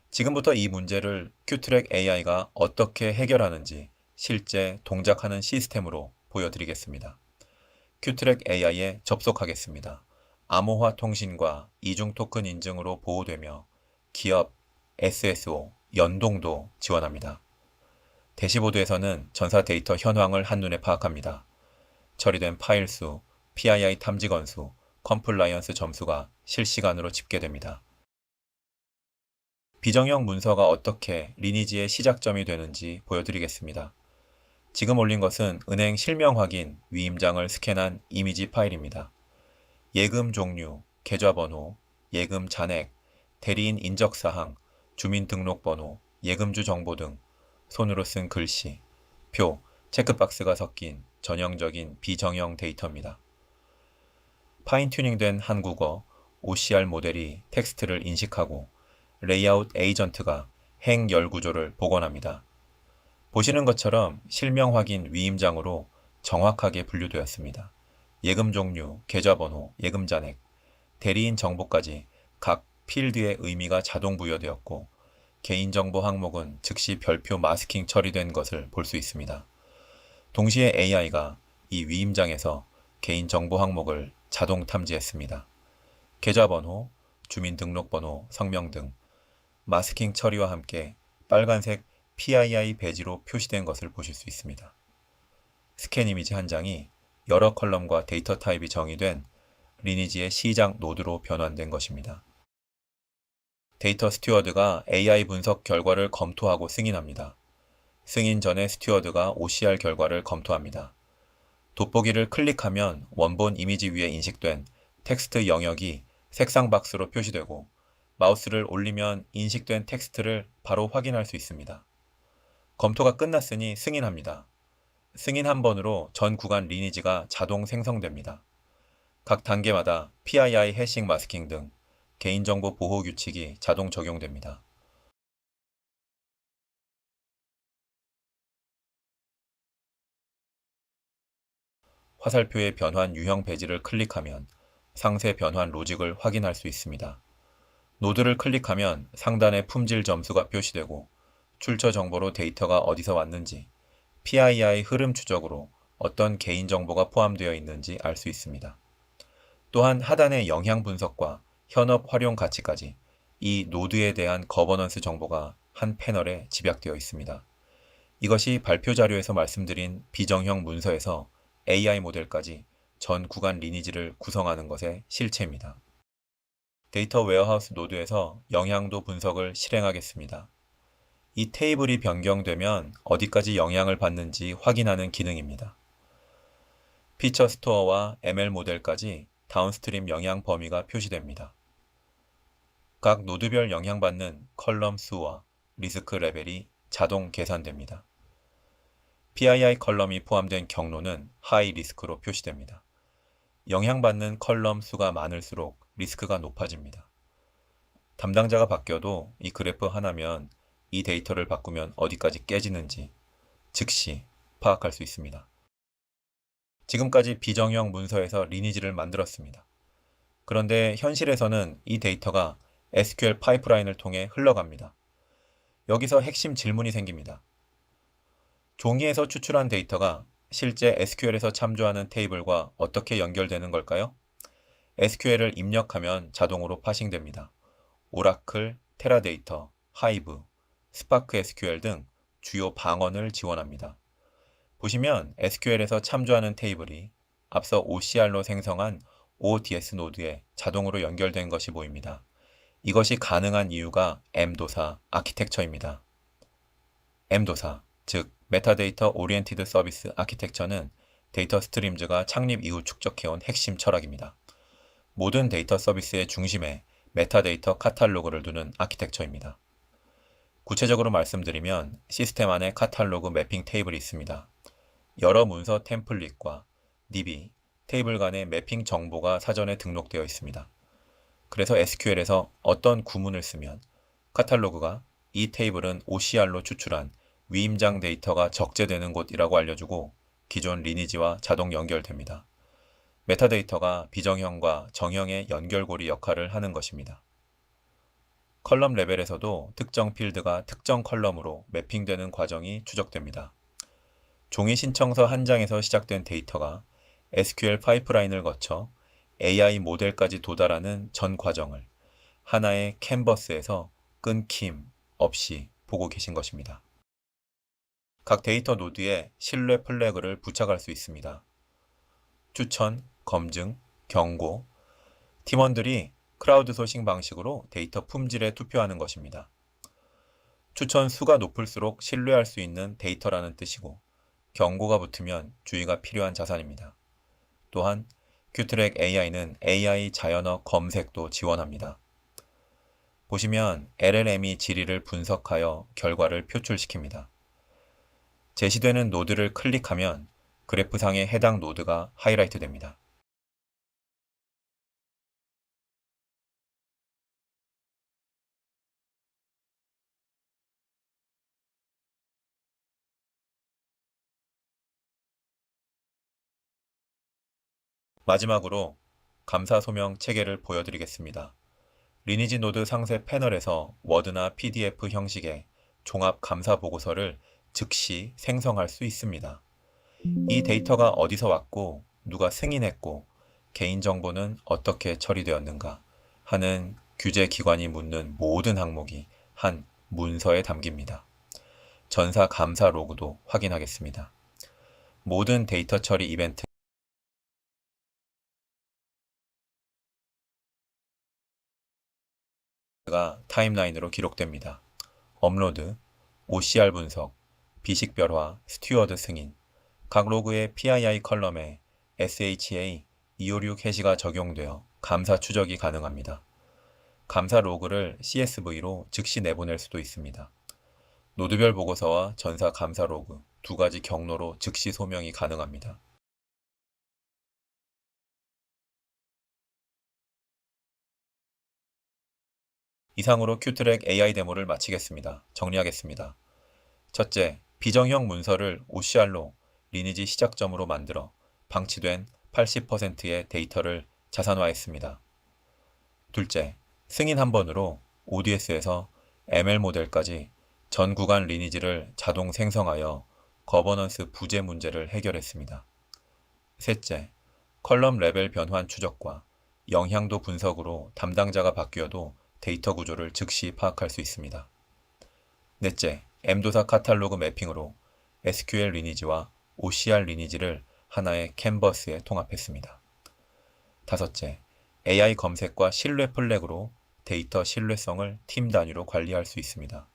지금부터 이 문제를 큐트랙 AI가 어떻게 해결하는지 실제 동작하는 시스템으로 보여드리겠습니다. 큐트랙 AI에 접속하겠습니다. 암호화 통신과 이중 토큰 인증으로 보호되며 기업, SSO, 연동도 지원합니다. 대시보드에서는 전사 데이터 현황을 한눈에 파악합니다. 처리된 파일 수, PII 탐지 건수, 컴플라이언스 점수가 실시간으로 집계됩니다. 비정형 문서가 어떻게 리니지의 시작점이 되는지 보여드리겠습니다. 지금 올린 것은 은행 실명 확인, 위임장을 스캔한 이미지 파일입니다. 예금 종류, 계좌번호, 예금 잔액, 대리인 인적사항, 주민등록번호, 예금주 정보 등 손으로 쓴 글씨, 표, 체크박스가 섞인 전형적인 비정형 데이터입니다. 파인튜닝된 한국어, OCR 모델이 텍스트를 인식하고 레이아웃 에이전트가 행 열 구조를 복원합니다. 보시는 것처럼 실명 확인 위임장으로 정확하게 분류되었습니다. 예금 종류, 계좌번호, 예금 잔액, 대리인 정보까지 각 필드의 의미가 자동 부여되었고 개인정보 항목은 즉시 별표 마스킹 처리된 것을 볼 수 있습니다. 동시에 AI가 이 위임장에서 개인정보 항목을 자동 탐지했습니다. 계좌번호, 주민등록번호, 성명 등 마스킹 처리와 함께 빨간색 PII 배지로 표시된 것을 보실 수 있습니다. 스캔 이미지 한 장이 여러 컬럼과 데이터 타입이 정의된 리니지의 시작 노드로 변환된 것입니다. 데이터 스튜어드가 AI 분석 결과를 검토하고 승인합니다. 승인 전에 스튜어드가 OCR 결과를 검토합니다. 돋보기를 클릭하면 원본 이미지 위에 인식된 텍스트 영역이 색상 박스로 표시되고 마우스를 올리면 인식된 텍스트를 바로 확인할 수 있습니다. 검토가 끝났으니 승인합니다. 승인 한 번으로 전 구간 리니지가 자동 생성됩니다. 각 단계마다 PII 해싱 마스킹 등 개인정보 보호 규칙이 자동 적용됩니다. 화살표의 변환 유형 배지를 클릭하면 상세 변환 로직을 확인할 수 있습니다. 노드를 클릭하면 상단에 품질 점수가 표시되고 출처 정보로 데이터가 어디서 왔는지, PII 흐름 추적으로 어떤 개인정보가 포함되어 있는지 알 수 있습니다. 또한 하단의 영향 분석과 현업 활용 가치까지 이 노드에 대한 거버넌스 정보가 한 패널에 집약되어 있습니다. 이것이 발표 자료에서 말씀드린 비정형 문서에서 AI 모델까지 전 구간 리니지를 구성하는 것의 실체입니다. 데이터 웨어하우스 노드에서 영향도 분석을 실행하겠습니다. 이 테이블이 변경되면 어디까지 영향을 받는지 확인하는 기능입니다. 피처 스토어와 ML 모델까지 다운스트림 영향 범위가 표시됩니다. 각 노드별 영향받는 컬럼 수와 리스크 레벨이 자동 계산됩니다. PII 컬럼이 포함된 경로는 하이 리스크로 표시됩니다. 영향받는 컬럼 수가 많을수록 리스크가 높아집니다. 담당자가 바뀌어도 이 그래프 하나면 이 데이터를 바꾸면 어디까지 깨지는지 즉시 파악할 수 있습니다. 지금까지 비정형 문서에서 리니지를 만들었습니다. 그런데 현실에서는 이 데이터가 SQL 파이프라인을 통해 흘러갑니다. 여기서 핵심 질문이 생깁니다. 종이에서 추출한 데이터가 실제 SQL에서 참조하는 테이블과 어떻게 연결되는 걸까요? SQL을 입력하면 자동으로 파싱됩니다. 오라클, 테라데이터, 하이브, 스파크 SQL 등 주요 방언을 지원합니다. 보시면 SQL에서 참조하는 테이블이 앞서 OCR로 생성한 ODS 노드에 자동으로 연결된 것이 보입니다. 이것이 가능한 이유가 MDOSA 아키텍처입니다. MDOSA, 즉 메타데이터 오리엔티드 서비스 아키텍처는 데이터 스트림즈가 창립 이후 축적해온 핵심 철학입니다. 모든 데이터 서비스의 중심에 메타데이터 카탈로그를 두는 아키텍처입니다. 구체적으로 말씀드리면 시스템 안에 카탈로그 매핑 테이블이 있습니다. 여러 문서 템플릿과 DB, 테이블 간의 매핑 정보가 사전에 등록되어 있습니다. 그래서 SQL에서 어떤 구문을 쓰면 카탈로그가 이 테이블은 OCR로 추출한 위임장 데이터가 적재되는 곳이라고 알려주고 기존 리니지와 자동 연결됩니다. 메타데이터가 비정형과 정형의 연결고리 역할을 하는 것입니다. 컬럼 레벨에서도 특정 필드가 특정 컬럼으로 매핑되는 과정이 추적됩니다. 종이 신청서 한 장에서 시작된 데이터가 SQL 파이프라인을 거쳐 AI 모델까지 도달하는 전 과정을 하나의 캔버스에서 끊김 없이 보고 계신 것입니다. 각 데이터 노드에 신뢰 플래그를 부착할 수 있습니다. 추천, 검증, 경고, 팀원들이 크라우드 소싱 방식으로 데이터 품질에 투표하는 것입니다. 추천 수가 높을수록 신뢰할 수 있는 데이터라는 뜻이고 경고가 붙으면 주의가 필요한 자산입니다. 또한 큐트랙 AI는 AI 자연어 검색도 지원합니다. 보시면 LLM이 질의를 분석하여 결과를 표출시킵니다. 제시되는 노드를 클릭하면 그래프상의 해당 노드가 하이라이트 됩니다. 마지막으로 감사 소명 체계를 보여드리겠습니다. 리니지 노드 상세 패널에서 워드나 PDF 형식의 종합 감사 보고서를 즉시 생성할 수 있습니다. 이 데이터가 어디서 왔고 누가 승인했고 개인정보는 어떻게 처리되었는가 하는 규제기관이 묻는 모든 항목이 한 문서에 담깁니다. 전사 감사 로그도 확인하겠습니다. 모든 데이터 처리 이벤트 가 타임라인으로 기록됩니다. 업로드, OCR 분석, 비식 별화, 스튜어드 승인, 각 로그의 PII 컬럼에 SHA 256 해시가 적용되어 감사 추적이 가능합니다. 감사 로그를 CSV로 즉시 내보낼 수도 있습니다. 노드별 보고서와 전사 감사 로그 두 가지 경로로 즉시 소명이 가능합니다. 이상으로 큐트랙 AI 데모를 마치겠습니다. 정리하겠습니다. 첫째, 비정형 문서를 OCR로 리니지 시작점으로 만들어 방치된 80%의 데이터를 자산화했습니다. 둘째, 승인 한 번으로 ODS에서 ML 모델까지 전 구간 리니지를 자동 생성하여 거버넌스 부재 문제를 해결했습니다. 셋째, 컬럼 레벨 변환 추적과 영향도 분석으로 담당자가 바뀌어도 데이터 구조를 즉시 파악할 수 있습니다. 넷째, M도사 카탈로그 매핑으로 SQL 리니지와 OCR 리니지를 하나의 캔버스에 통합했습니다. 다섯째, AI 검색과 신뢰 플래그로 데이터 신뢰성을 팀 단위로 관리할 수 있습니다.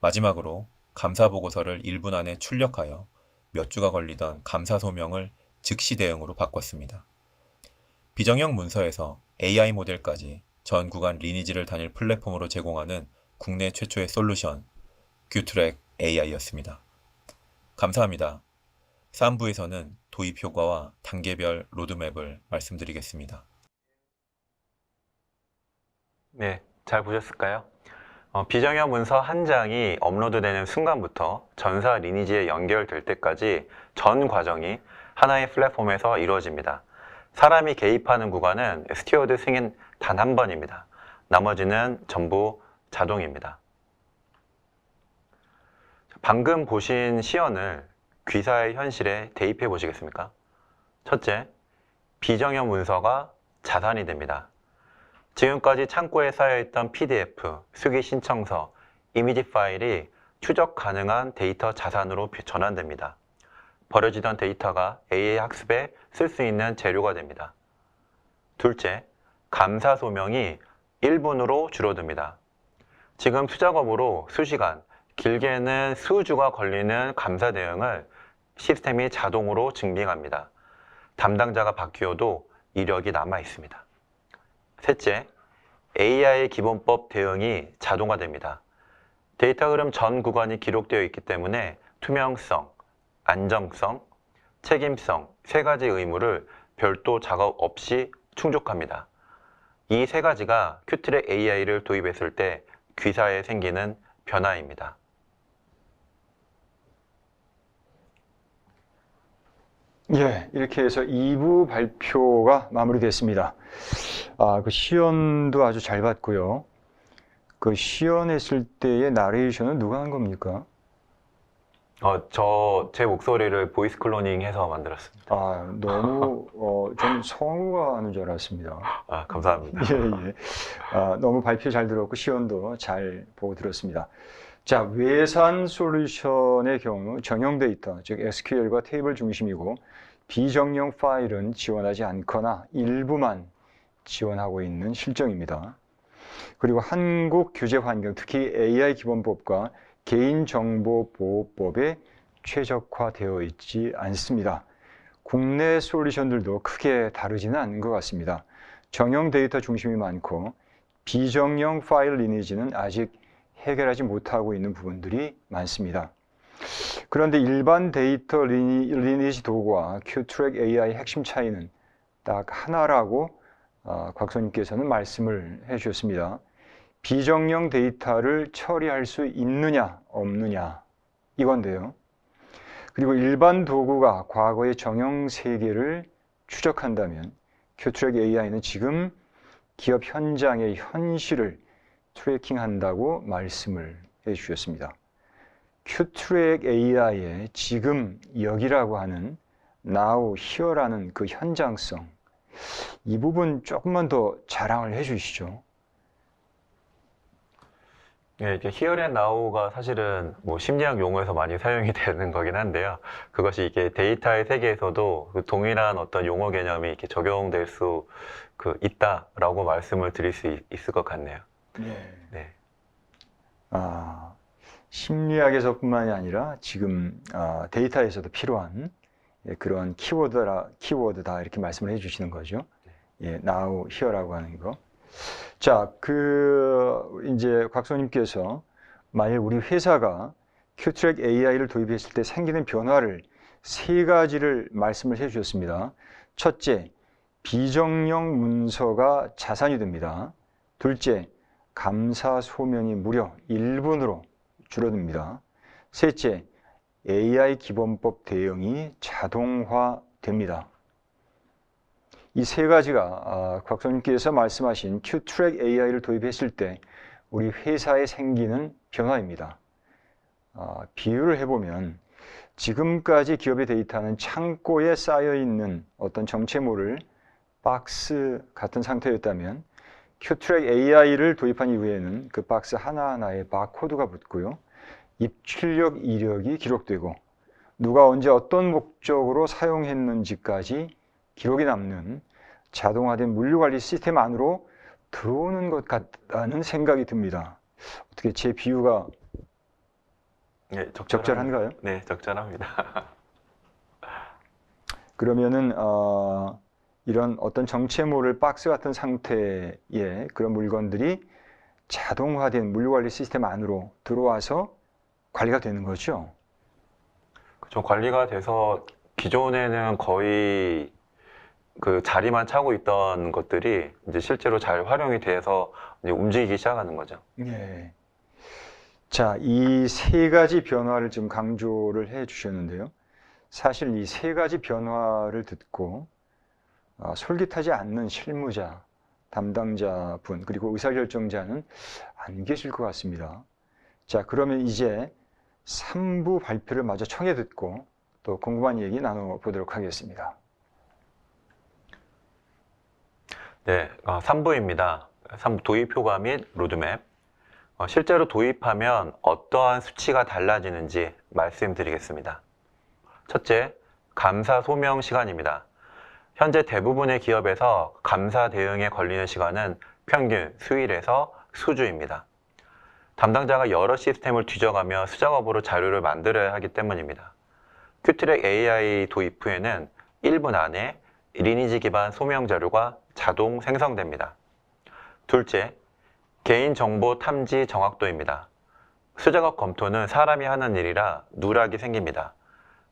마지막으로 감사 보고서를 1분 안에 출력하여 몇 주가 걸리던 감사 소명을 즉시 대응으로 바꿨습니다. 비정형 문서에서 AI 모델까지 전 구간 리니지를 다닐 플랫폼으로 제공하는 국내 최초의 솔루션 큐트랙 AI였습니다. 감사합니다. 3부에서는 도입 효과와 단계별 로드맵을 말씀드리겠습니다.
네, 잘 보셨을까요? 비정형 문서 한 장이 업로드되는 순간부터 전사 리니지에 연결될 때까지 전 과정이 하나의 플랫폼에서 이루어집니다. 사람이 개입하는 구간은 스튜어드 승인 단 한 번입니다. 나머지는 전부 자동입니다. 방금 보신 시연을 귀사의 현실에 대입해 보시겠습니까? 첫째, 비정형 문서가 자산이 됩니다. 지금까지 창고에 쌓여있던 PDF, 수기 신청서, 이미지 파일이 추적 가능한 데이터 자산으로 전환됩니다. 버려지던 데이터가 AI 학습에 쓸 수 있는 재료가 됩니다. 둘째, 감사 소명이 1분으로 줄어듭니다. 지금 수작업으로 수시간, 길게는 수주가 걸리는 감사 대응을 시스템이 자동으로 증빙합니다. 담당자가 바뀌어도 이력이 남아 있습니다. 셋째, AI 기본법 대응이 자동화됩니다. 데이터 흐름 전 구간이 기록되어 있기 때문에 투명성, 안정성, 책임성 세 가지 의무를 별도 작업 없이 충족합니다. 이 세 가지가 큐트랙 AI를 도입했을 때 귀사에 생기는 변화입니다.
예, 이렇게 해서 2부 발표가 마무리됐습니다. 그 시연도 아주 잘 봤고요. 그 시연했을 때의 나레이션은 누가 한 겁니까?
제 목소리를 보이스 클로닝 해서 만들었습니다.
너무 좀 성우가 하는 줄 알았습니다.
감사합니다.
예. 너무 발표 잘 들었고 시연도 잘 보고 들었습니다. 자, 외산 솔루션의 경우 정형 데이터, 즉 SQL과 테이블 중심이고 비정형 파일은 지원하지 않거나 일부만 지원하고 있는 실정입니다. 그리고 한국 규제 환경, 특히 AI 기본법과 개인정보보호법에 최적화되어 있지 않습니다. 국내 솔루션들도 크게 다르지는 않은 것 같습니다. 정형 데이터 중심이 많고 비정형 파일 리니지는 아직 해결하지 못하고 있는 부분들이 많습니다. 그런데 일반 데이터 리니지 도구와 큐트랙 AI 핵심 차이는 딱 하나라고 곽소님께서는 말씀을 해주셨습니다. 비정형 데이터를 처리할 수 있느냐 없느냐 이건데요. 그리고 일반 도구가 과거의 정형 세계를 추적한다면 큐트랙 AI는 지금 기업 현장의 현실을 트래킹한다고 말씀을 해주셨습니다. 큐트랙 AI의 지금 여기라고 하는 now, here라는 그 현장성, 이 부분 조금만 더 자랑을 해주시죠.
네, 이게 here and now가 사실은 심리학 용어에서 많이 사용이 되는 거긴 한데요. 그것이 이게 데이터의 세계에서도 그 동일한 어떤 용어 개념이 이렇게 적용될 수 있다라고 말씀을 드릴 수 있을 것 같네요. 네.
심리학에서뿐만이 아니라 지금 데이터에서도 필요한 그런 키워드다 이렇게 말씀을 해주시는 거죠. now, here라고 하는 거. 자, 이제 곽소님께서 만일 우리 회사가 큐트랙 AI를 도입했을 때 생기는 변화를 세 가지를 말씀을 해주셨습니다. 첫째, 비정형 문서가 자산이 됩니다. 둘째, 감사 소명이 무려 1분으로 줄어듭니다. 셋째, AI 기본법 대응이 자동화됩니다. 이 세 가지가 곽소님께서 말씀하신 큐트랙 AI를 도입했을 때 우리 회사에 생기는 변화입니다. 비유를 해보면 지금까지 기업의 데이터는 창고에 쌓여있는 어떤 정체모를 박스 같은 상태였다면 큐트랙 AI를 도입한 이후에는 그 박스 하나하나에 바코드가 붙고요. 입출력 이력이 기록되고 누가 언제 어떤 목적으로 사용했는지까지 기록이 남는 자동화된 물류관리 시스템 안으로 들어오는 것 같다는 생각이 듭니다. 어떻게 제 비유가 적절한가요?
네, 적절합니다.
그러면은 이런 어떤 정체모를 박스 같은 상태의 그런 물건들이 자동화된 물류관리 시스템 안으로 들어와서 관리가 되는 거죠.
그렇죠. 관리가 돼서 기존에는 거의 그 자리만 차고 있던 것들이 이제 실제로 잘 활용이 돼서 이제 움직이기 시작하는 거죠.
예. 자, 이 세 가지 변화를 좀 강조를 해 주셨는데요. 사실 이 세 가지 변화를 듣고 솔깃하지 않는 실무자, 담당자분, 그리고 의사결정자는 안 계실 것 같습니다. 자, 그러면 이제 3부 발표를 마저 청해 듣고 또 궁금한 얘기 나눠보도록 하겠습니다.
네, 3부입니다. 3부 도입 효과 및 로드맵. 실제로 도입하면 어떠한 수치가 달라지는지 말씀드리겠습니다. 첫째, 감사 소명 시간입니다. 현재 대부분의 기업에서 감사 대응에 걸리는 시간은 평균 수일에서 수주입니다. 담당자가 여러 시스템을 뒤져가며 수작업으로 자료를 만들어야 하기 때문입니다. 큐트랙 AI 도입 후에는 1분 안에 리니지 기반 소명 자료가 자동 생성됩니다. 둘째, 개인정보 탐지 정확도입니다. 수작업 검토는 사람이 하는 일이라 누락이 생깁니다.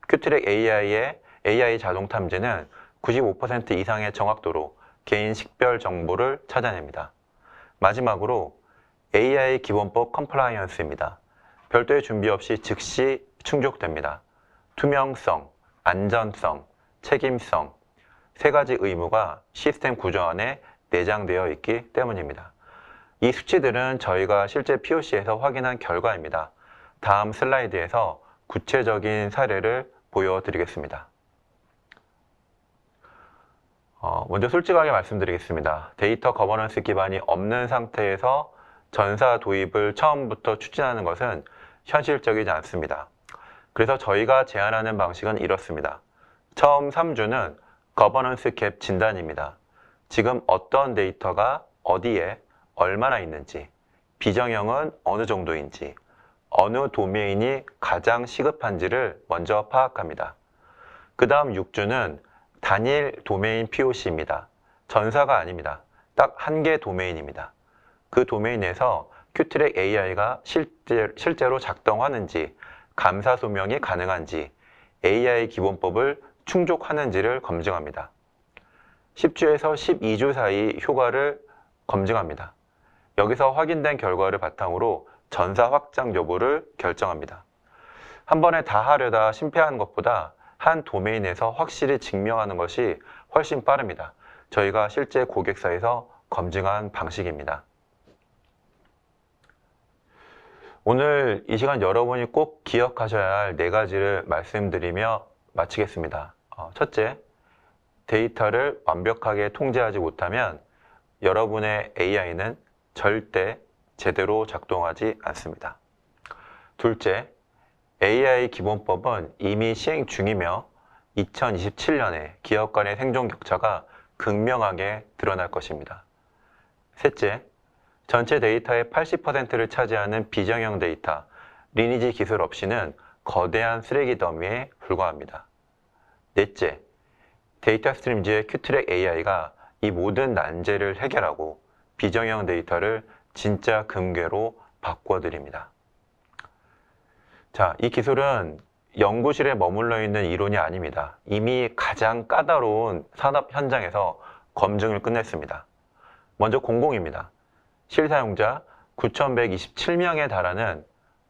큐트랙 AI의 AI 자동 탐지는 95% 이상의 정확도로 개인 식별 정보를 찾아냅니다. 마지막으로 AI 기본법 컴플라이언스입니다. 별도의 준비 없이 즉시 충족됩니다. 투명성, 안전성, 책임성, 세 가지 의무가 시스템 구조 안에 내장되어 있기 때문입니다. 이 수치들은 저희가 실제 POC에서 확인한 결과입니다. 다음 슬라이드에서 구체적인 사례를 보여드리겠습니다. 먼저 솔직하게 말씀드리겠습니다. 데이터 거버넌스 기반이 없는 상태에서 전사 도입을 처음부터 추진하는 것은 현실적이지 않습니다. 그래서 저희가 제안하는 방식은 이렇습니다. 처음 3주는 거버넌스 갭 진단입니다. 지금 어떤 데이터가 어디에 얼마나 있는지, 비정형은 어느 정도인지, 어느 도메인이 가장 시급한지를 먼저 파악합니다. 그 다음 6주는 단일 도메인 POC입니다. 전사가 아닙니다. 딱 한 개 도메인입니다. 그 도메인에서 큐트랙 AI가 실제로 작동하는지, 감사 소명이 가능한지, AI 기본법을 충족하는지를 검증합니다. 10주에서 12주 사이 효과를 검증합니다. 여기서 확인된 결과를 바탕으로 전사 확장 여부를 결정합니다. 한 번에 다 하려다 실패하는 것보다 한 도메인에서 확실히 증명하는 것이 훨씬 빠릅니다. 저희가 실제 고객사에서 검증한 방식입니다. 오늘 이 시간 여러분이 꼭 기억하셔야 할 4가지를 말씀드리며 마치겠습니다. 첫째, 데이터를 완벽하게 통제하지 못하면 여러분의 AI는 절대 제대로 작동하지 않습니다. 둘째, AI 기본법은 이미 시행 중이며 2027년에 기업 간의 생존 격차가 극명하게 드러날 것입니다. 셋째, 전체 데이터의 80%를 차지하는 비정형 데이터, 리니지 기술 없이는 거대한 쓰레기 더미에 불과합니다. 넷째, 데이터 스트림즈의 큐트랙 AI가 이 모든 난제를 해결하고 비정형 데이터를 진짜 금괴로 바꿔드립니다. 자, 이 기술은 연구실에 머물러 있는 이론이 아닙니다. 이미 가장 까다로운 산업 현장에서 검증을 끝냈습니다. 먼저 공공입니다. 실사용자 9,127명에 달하는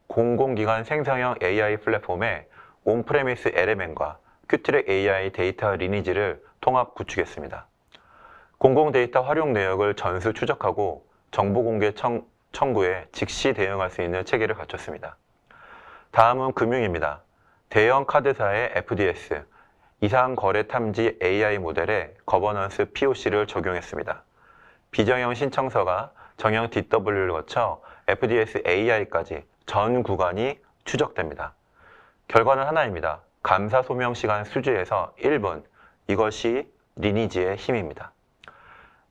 공공기관 생성형 AI 플랫폼에 온프레미스 LMN과 큐트랙 AI 데이터 리니지를 통합 구축했습니다. 공공 데이터 활용 내역을 전수 추적하고 정보 공개 청구에 즉시 대응할 수 있는 체계를 갖췄습니다. 다음은 금융입니다. 대형 카드사의 FDS, 이상 거래 탐지 AI 모델에 거버넌스 POC를 적용했습니다. 비정형 신청서가 정형 DW를 거쳐 FDS AI까지 전 구간이 추적됩니다. 결과는 하나입니다. 감사 소명 시간 수주에서 1분. 이것이 리니지의 힘입니다.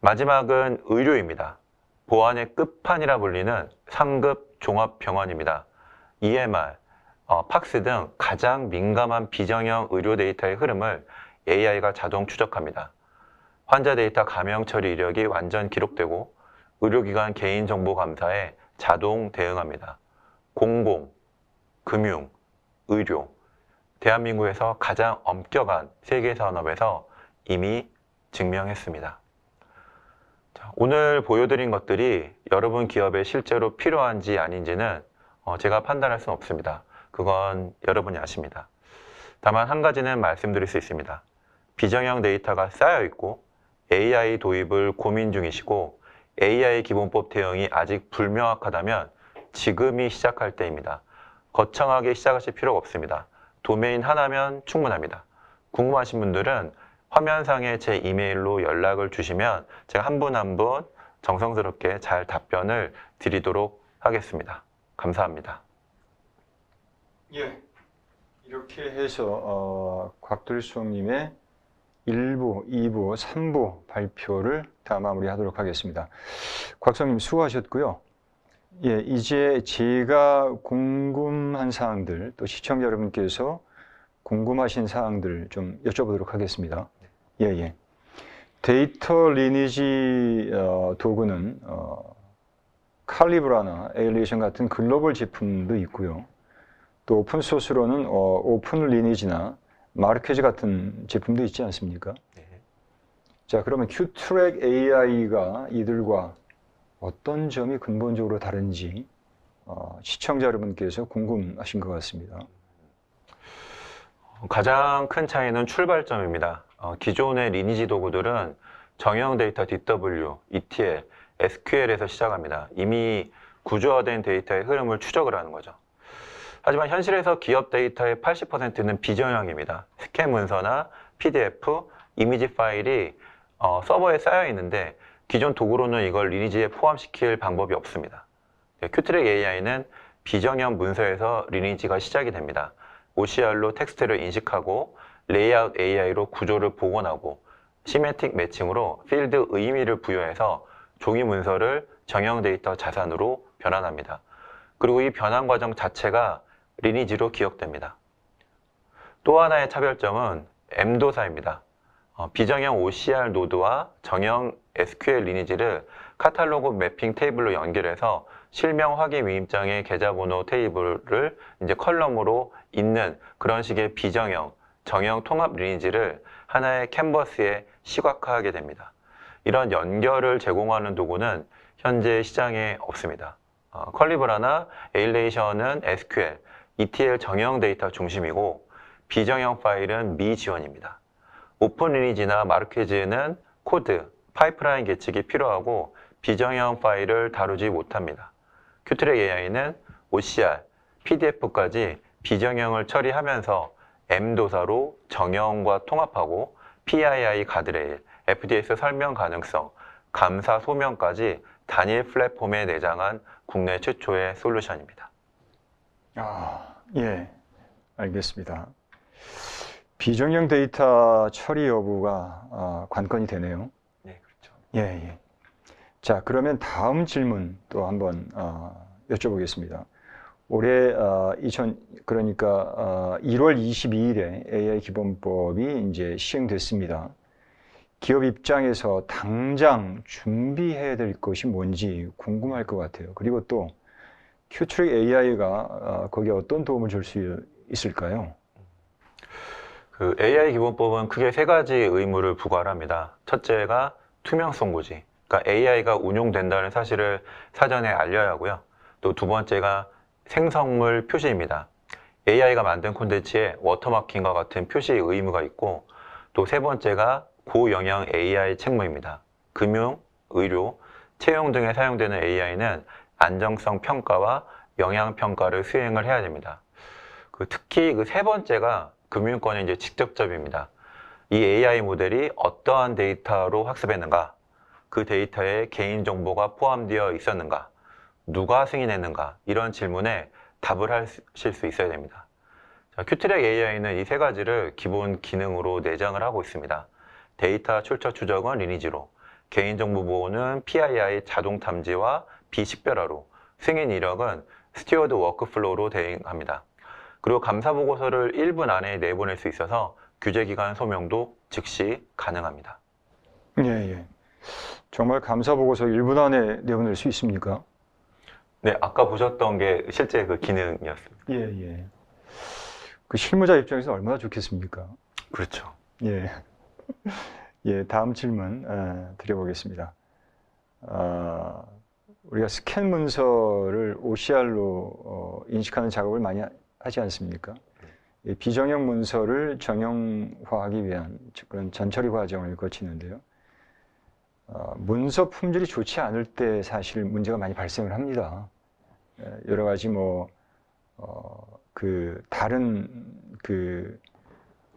마지막은 의료입니다. 보안의 끝판이라 불리는 상급 종합병원입니다. EMR, 팍스 등 가장 민감한 비정형 의료 데이터의 흐름을 AI가 자동 추적합니다. 환자 데이터 감형 처리 이력이 완전 기록되고 의료기관 개인정보 감사에 자동 대응합니다. 공공, 금융, 의료, 대한민국에서 가장 엄격한 세계 산업에서 이미 증명했습니다. 자, 오늘 보여드린 것들이 여러분 기업에 실제로 필요한지 아닌지는 제가 판단할 수는 없습니다. 그건 여러분이 아십니다. 다만 한 가지는 말씀드릴 수 있습니다. 비정형 데이터가 쌓여 있고 AI 도입을 고민 중이시고 AI 기본법 대응이 아직 불명확하다면 지금이 시작할 때입니다. 거창하게 시작하실 필요가 없습니다. 도메인 하나면 충분합니다. 궁금하신 분들은 화면상에 제 이메일로 연락을 주시면 제가 한 분 한 분 정성스럽게 잘 답변을 드리도록 하겠습니다. 감사합니다.
예, 이렇게 해서 곽돌 수석님의 1부, 2부, 3부 발표를 다 마무리하도록 하겠습니다. 곽 수석님 수고하셨고요. 예, 이제 제가 궁금한 사항들, 또 시청자 여러분께서 궁금하신 사항들 좀 여쭤보도록 하겠습니다. 예, 예. 데이터 리니지 도구는 칼리브라나 에일레이션 같은 글로벌 제품도 있고요. 또 오픈소스로는 오픈 리니지나 마르케즈 같은 제품도 있지 않습니까?
네.
자, 그러면 큐트랙 AI가 이들과 어떤 점이 근본적으로 다른지 시청자 여러분께서 궁금하신 것 같습니다.
가장 큰 차이는 출발점입니다. 기존의 리니지 도구들은 정형 데이터 DW, ETL, SQL에서 시작합니다. 이미 구조화된 데이터의 흐름을 추적을 하는 거죠. 하지만 현실에서 기업 데이터의 80%는 비정형입니다. 스캔 문서나 PDF, 이미지 파일이 서버에 쌓여 있는데 기존 도구로는 이걸 리니지에 포함시킬 방법이 없습니다. 큐트랙 AI는 비정형 문서에서 리니지가 시작이 됩니다. OCR로 텍스트를 인식하고 레이아웃 AI로 구조를 복원하고 시멘틱 매칭으로 필드 의미를 부여해서 종이 문서를 정형 데이터 자산으로 변환합니다. 그리고 이 변환 과정 자체가 리니지로 기억됩니다. 또 하나의 차별점은 M도사입니다. 비정형 OCR 노드와 정형 SQL 리니지를 카탈로그 매핑 테이블로 연결해서 실명 확인 위임장의 계좌번호 테이블을 이제 컬럼으로 잇는 그런 식의 비정형, 정형 통합 리니지를 하나의 캔버스에 시각화하게 됩니다. 이런 연결을 제공하는 도구는 현재 시장에 없습니다. 컬리브라나 에일레이션은 SQL, ETL 정형 데이터 중심이고 비정형 파일은 미지원입니다. 오픈 리니지나 마르케즈는 코드, 파이프라인 계측이 필요하고 비정형 파일을 다루지 못합니다. 큐트랙 AI는 OCR, PDF까지 비정형을 처리하면서 M도사로 정형과 통합하고 PII 가드레일, FDS 설명 가능성, 감사 소명까지 단일 플랫폼에 내장한 국내 최초의 솔루션입니다.
예, 알겠습니다. 비정형 데이터 처리 여부가 관건이 되네요.
네, 그렇죠.
예. 자, 그러면 다음 질문 또 한번 여쭤보겠습니다. 올해 1월 22일에 AI 기본법이 이제 시행됐습니다. 기업 입장에서 당장 준비해야 될 것이 뭔지 궁금할 것 같아요. 그리고 또 큐트랙 AI가 거기에 어떤 도움을 줄 수 있을까요?
그 AI 기본법은 크게 세 가지 의무를 부과합니다. 첫째가 투명성 고지. 그러니까 AI가 운용된다는 사실을 사전에 알려야 하고요. 또 두 번째가 생성물 표시입니다. AI가 만든 콘텐츠에 워터마킹과 같은 표시 의무가 있고 또 세 번째가 고영향 AI 책무입니다. 금융, 의료, 채용 등에 사용되는 AI는 안정성 평가와 영향 평가를 수행을 해야 됩니다. 특히 그 세 번째가 금융권의 이제 직접적입니다. 이 AI 모델이 어떠한 데이터로 학습했는가, 그 데이터에 개인정보가 포함되어 있었는가, 누가 승인했는가 이런 질문에 답을 하실 수 있어야 됩니다. 큐트랙 AI는 이 세 가지를 기본 기능으로 내장을 하고 있습니다. 데이터 출처 추적은 리니지로, 개인정보 보호는 PII 자동 탐지와 비식별화로, 승인 이력은 스튜어드 워크플로우로 대행합니다. 그리고 감사 보고서를 1분 안에 내보낼 수 있어서 규제기간 소명도 즉시 가능합니다.
예. 정말 감사 보고서 1분 안에 내보낼 수 있습니까?
네, 아까 보셨던 게 실제 그 기능이었습니다.
예. 그 실무자 입장에서 얼마나 좋겠습니까?
그렇죠.
예. 다음 질문 드려보겠습니다. 우리가 스캔 문서를 OCR로 인식하는 작업을 많이 하지 않습니까? 비정형 문서를 정형화하기 위한 그런 전처리 과정을 거치는데요. 문서 품질이 좋지 않을 때 사실 문제가 많이 발생을 합니다. 여러 가지 다른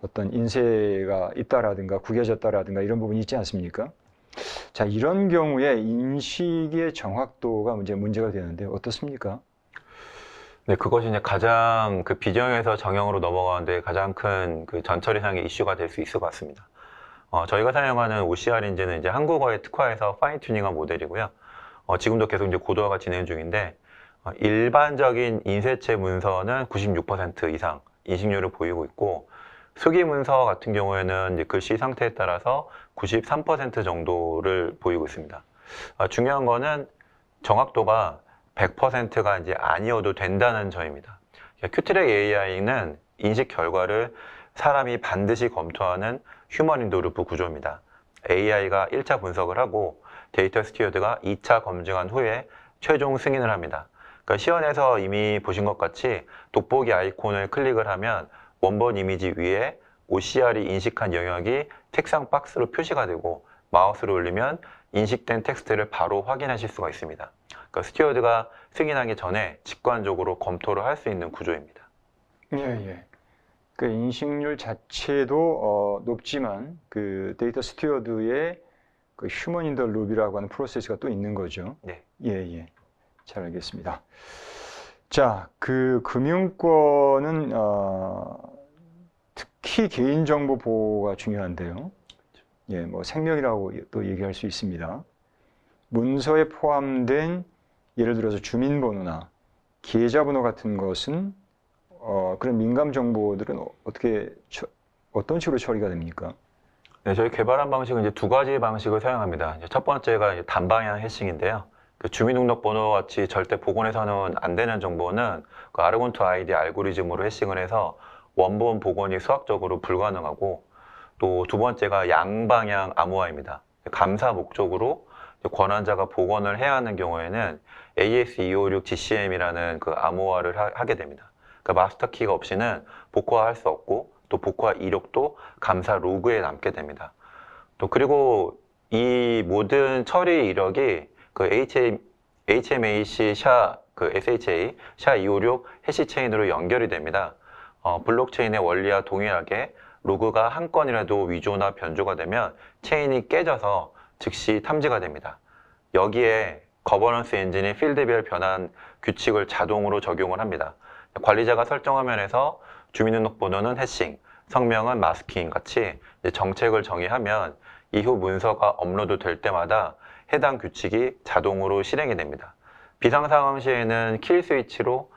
어떤 인쇄가 있다라든가 구겨졌다라든가 이런 부분이 있지 않습니까? 자, 이런 경우에 인식의 정확도가 문제가 되는데 어떻습니까?
네, 그것이 이제 가장 그 비정형에서 정형으로 넘어가는데 가장 큰 그 전처리상의 이슈가 될 수 있을 것 같습니다. 저희가 사용하는 OCR인지는 이제 한국어에 특화해서 파인 튜닝한 모델이고요. 지금도 계속 이제 고도화가 진행 중인데, 일반적인 인쇄체 문서는 96% 이상 인식률을 보이고 있고, 수기 문서 같은 경우에는 이제 글씨 상태에 따라서 93% 정도를 보이고 있습니다. 중요한 거는 정확도가 100%가 이제 아니어도 된다는 점입니다. 큐트랙 AI는 인식 결과를 사람이 반드시 검토하는 휴먼 인더 루프 구조입니다. AI가 1차 분석을 하고 데이터 스튜어드가 2차 검증한 후에 최종 승인을 합니다. 그러니까 시연에서 이미 보신 것 같이 돋보기 아이콘을 클릭을 하면 원본 이미지 위에 OCR이 인식한 영역이 색상 박스로 표시가 되고 마우스를 올리면 인식된 텍스트를 바로 확인하실 수가 있습니다. 그러니까 스튜어드가 승인하기 전에 직관적으로 검토를 할 수 있는 구조입니다.
예. 그 인식률 자체도 높지만 그 데이터 스튜어드의 그 휴먼 인더 룹이라고 하는 프로세스가 또 있는 거죠.
네.
예. 잘 알겠습니다. 자, 그 금융권은 특히 개인정보 보호가 중요한데요. 예, 뭐 생명이라고 또 얘기할 수 있습니다. 문서에 포함된 예를 들어서 주민번호나 계좌번호 같은 것은 그런 민감 정보들은 어떤 식으로 처리가 됩니까?
네, 저희 개발한 방식은 이제 두 가지 방식을 사용합니다. 이제 첫 번째가 이제 단방향 해싱인데요. 그 주민등록번호 같이 절대 복원해서는 안 되는 정보는 그 아르곤트 아이디 알고리즘으로 해싱을 해서 원본 복원이 수학적으로 불가능하고, 또 두 번째가 양방향 암호화입니다. 감사 목적으로 권한자가 복원을 해야 하는 경우에는 AS256GCM이라는 그 암호화를 하게 됩니다. 그러니까 마스터 키가 없이는 복호화할 수 없고, 또 복호화 이력도 감사 로그에 남게 됩니다. 또 그리고 이 모든 처리 이력이 그 HMAC 그 SHA SHA-256 해시 체인으로 연결이 됩니다. 블록체인의 원리와 동일하게 로그가 한 건이라도 위조나 변조가 되면 체인이 깨져서 즉시 탐지가 됩니다. 여기에 거버넌스 엔진이 필드별 변환 규칙을 자동으로 적용을 합니다. 관리자가 설정 화면에서 주민등록번호는 해싱, 성명은 마스킹 같이 정책을 정의하면 이후 문서가 업로드 될 때마다 해당 규칙이 자동으로 실행이 됩니다. 비상 상황 시에는 킬 스위치로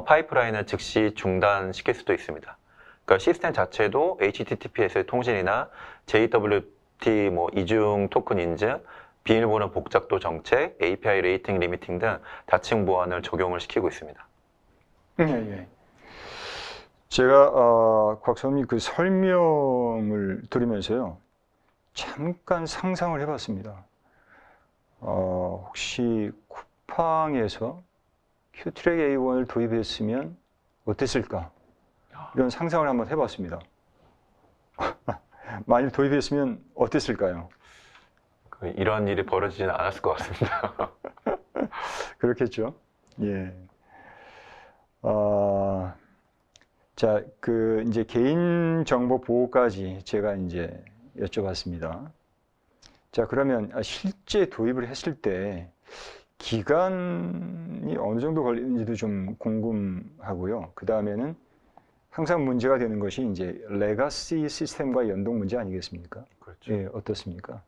파이프라인을 즉시 중단시킬 수도 있습니다. 그러니까 시스템 자체도 HTTPS 통신이나 JWT 이중 토큰 인증, 비밀번호 복잡도 정책, API 레이팅 리미팅 등 다층 보안을 적용을 시키고 있습니다.
예. 제가 곽사님 그 설명을 들으면서요, 잠깐 상상을 해봤습니다. 혹시 쿠팡에서 큐트랙 A1을 도입했으면 어땠을까? 이런 상상을 한번 해봤습니다. 만일 도입했으면 어땠을까요?
이런 일이 벌어지지는 않았을 것 같습니다.
그렇겠죠. 예. 자, 그 이제 개인정보 보호까지 제가 이제 여쭤봤습니다. 자, 그러면 실제 도입을 했을 때 기간이 어느 정도 걸리는지도 좀 궁금하고요. 그 다음에는 항상 문제가 되는 것이 이제 레가시 시스템과 연동 문제 아니겠습니까?
그렇죠.
예, 어떻습니까?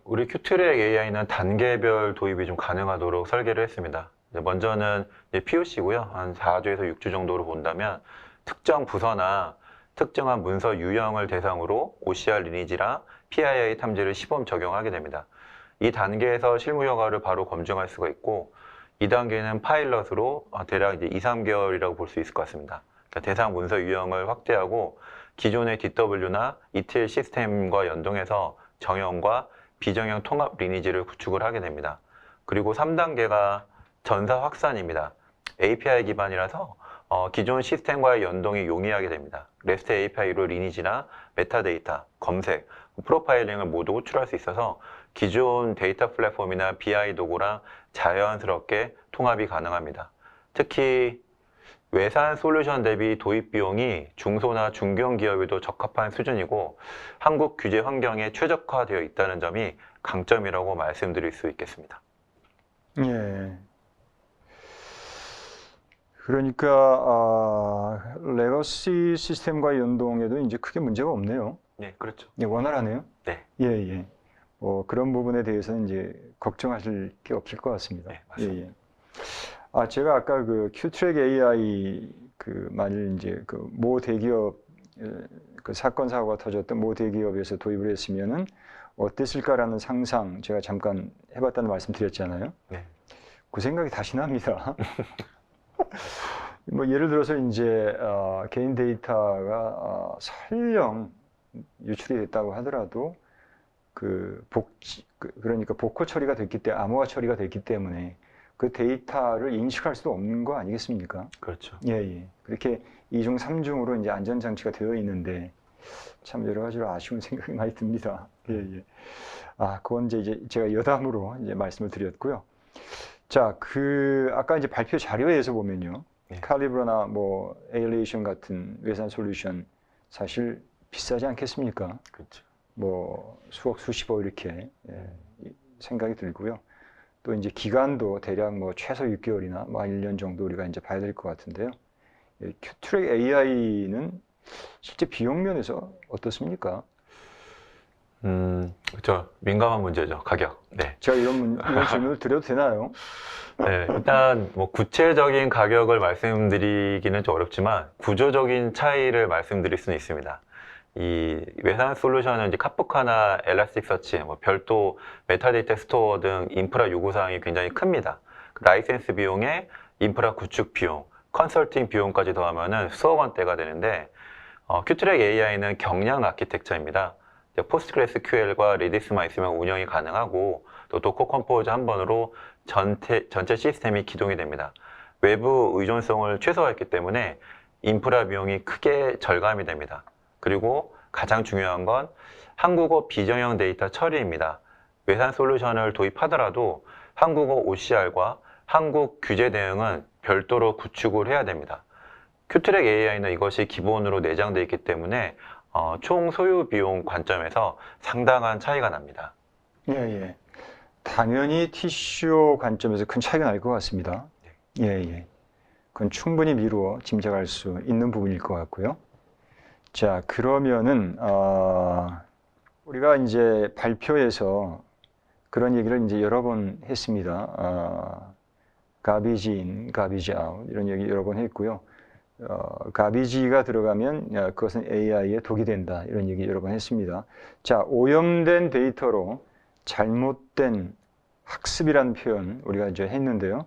우리 큐트랙 AI는 단계별 도입이 좀 가능하도록 설계를 했습니다. 먼저는 POC고요. 한 4주에서 6주 정도로 본다면 특정 부서나 특정한 문서 유형을 대상으로 OCR 리니지랑 PII 탐지를 시범 적용하게 됩니다. 이 단계에서 실무 효과를 바로 검증할 수가 있고, 2단계는 파일럿으로 대략 이제 2, 3개월이라고 볼 수 있을 것 같습니다. 그러니까 대상 문서 유형을 확대하고 기존의 DW나 ETL 시스템과 연동해서 정형과 비정형 통합 리니지를 구축을 하게 됩니다. 그리고 3단계가 전사 확산입니다. API 기반이라서 기존 시스템과의 연동이 용이하게 됩니다. REST API로 리니지나 메타데이터, 검색, 프로파일링을 모두 호출할 수 있어서 기존 데이터 플랫폼이나 BI 도구랑 자연스럽게 통합이 가능합니다. 특히 외산 솔루션 대비 도입 비용이 중소나 중견 기업에도 적합한 수준이고 한국 규제 환경에 최적화되어 있다는 점이 강점이라고 말씀드릴 수 있겠습니다.
예. 그러니까 레거시 시스템과 연동에도 이제 크게 문제가 없네요.
네, 그렇죠.
예, 원활하네요.
네.
예. 그런 부분에 대해서는 이제 걱정하실 게 없을 것 같습니다.
네, 맞습니다.
제가 아까 그 큐트랙 AI 만일 이제 그 모 대기업 그 사건 사고가 터졌던 모 대기업에서 도입을 했으면은 어땠을까라는 상상 제가 잠깐 해봤다는 말씀 드렸잖아요.
네.
그 생각이 다시 납니다. 뭐 예를 들어서 이제 개인 데이터가 설령 유출이 됐다고 하더라도 그러니까 복호 처리가 됐기 때문에 암호화 처리가 됐기 때문에 그 데이터를 인식할 수도 없는 거 아니겠습니까?
그렇죠.
예. 그렇게 2중, 3중으로 이제 안전장치가 되어 있는데 참 여러 가지로 아쉬운 생각이 많이 듭니다. 예. 그건 이제 제가 여담으로 이제 말씀을 드렸고요. 자, 아까 이제 발표 자료에서 보면요.
네.
칼리브러나 뭐 에일리에이션 같은 외산 솔루션 사실 비싸지 않겠습니까?
그렇죠.
뭐 수억, 수십억 이렇게 생각이 들고요. 또 이제 기간도 대략 뭐 최소 6개월이나 뭐 1년 정도 우리가 이제 봐야 될 것 같은데요. 큐트랙 AI는 실제 비용 면에서 어떻습니까?
그렇죠. 민감한 문제죠. 가격. 네.
제가 이런 질문을 드려도 되나요?
네, 일단 뭐 구체적인 가격을 말씀드리기는 좀 어렵지만 구조적인 차이를 말씀드릴 수는 있습니다. 이 외산 솔루션은 이제 카프카나 엘라스틱서치, 뭐 별도 메타데이터 스토어 등 인프라 요구사항이 굉장히 큽니다. 라이센스 비용에 인프라 구축 비용, 컨설팅 비용까지 더하면은 수억 원대가 되는데 큐트랙 AI는 경량 아키텍처입니다. 포스트그레스QL과 레디스만 있으면 운영이 가능하고 또 도커 컴포즈 한 번으로 전체 시스템이 기동이 됩니다. 외부 의존성을 최소화했기 때문에 인프라 비용이 크게 절감이 됩니다. 그리고 가장 중요한 건 한국어 비정형 데이터 처리입니다. 외산 솔루션을 도입하더라도 한국어 OCR과 한국 규제 대응은 별도로 구축을 해야 됩니다. 큐트랙 AI는 이것이 기본으로 내장되어 있기 때문에 총 소요 비용 관점에서 상당한 차이가 납니다.
예. 당연히 TCO 관점에서 큰 차이가 날 것 같습니다. 예. 그건 충분히 미루어 짐작할 수 있는 부분일 것 같고요. 자, 그러면은 우리가 이제 발표에서 그런 얘기를 이제 여러 번 했습니다. garbage in, garbage out 이런 얘기 여러 번 했고요. garbage가 들어가면 그것은 AI에 독이 된다 이런 얘기 여러 번 했습니다. 자, 오염된 데이터로 잘못된 학습이라는 표현 우리가 이제 했는데요.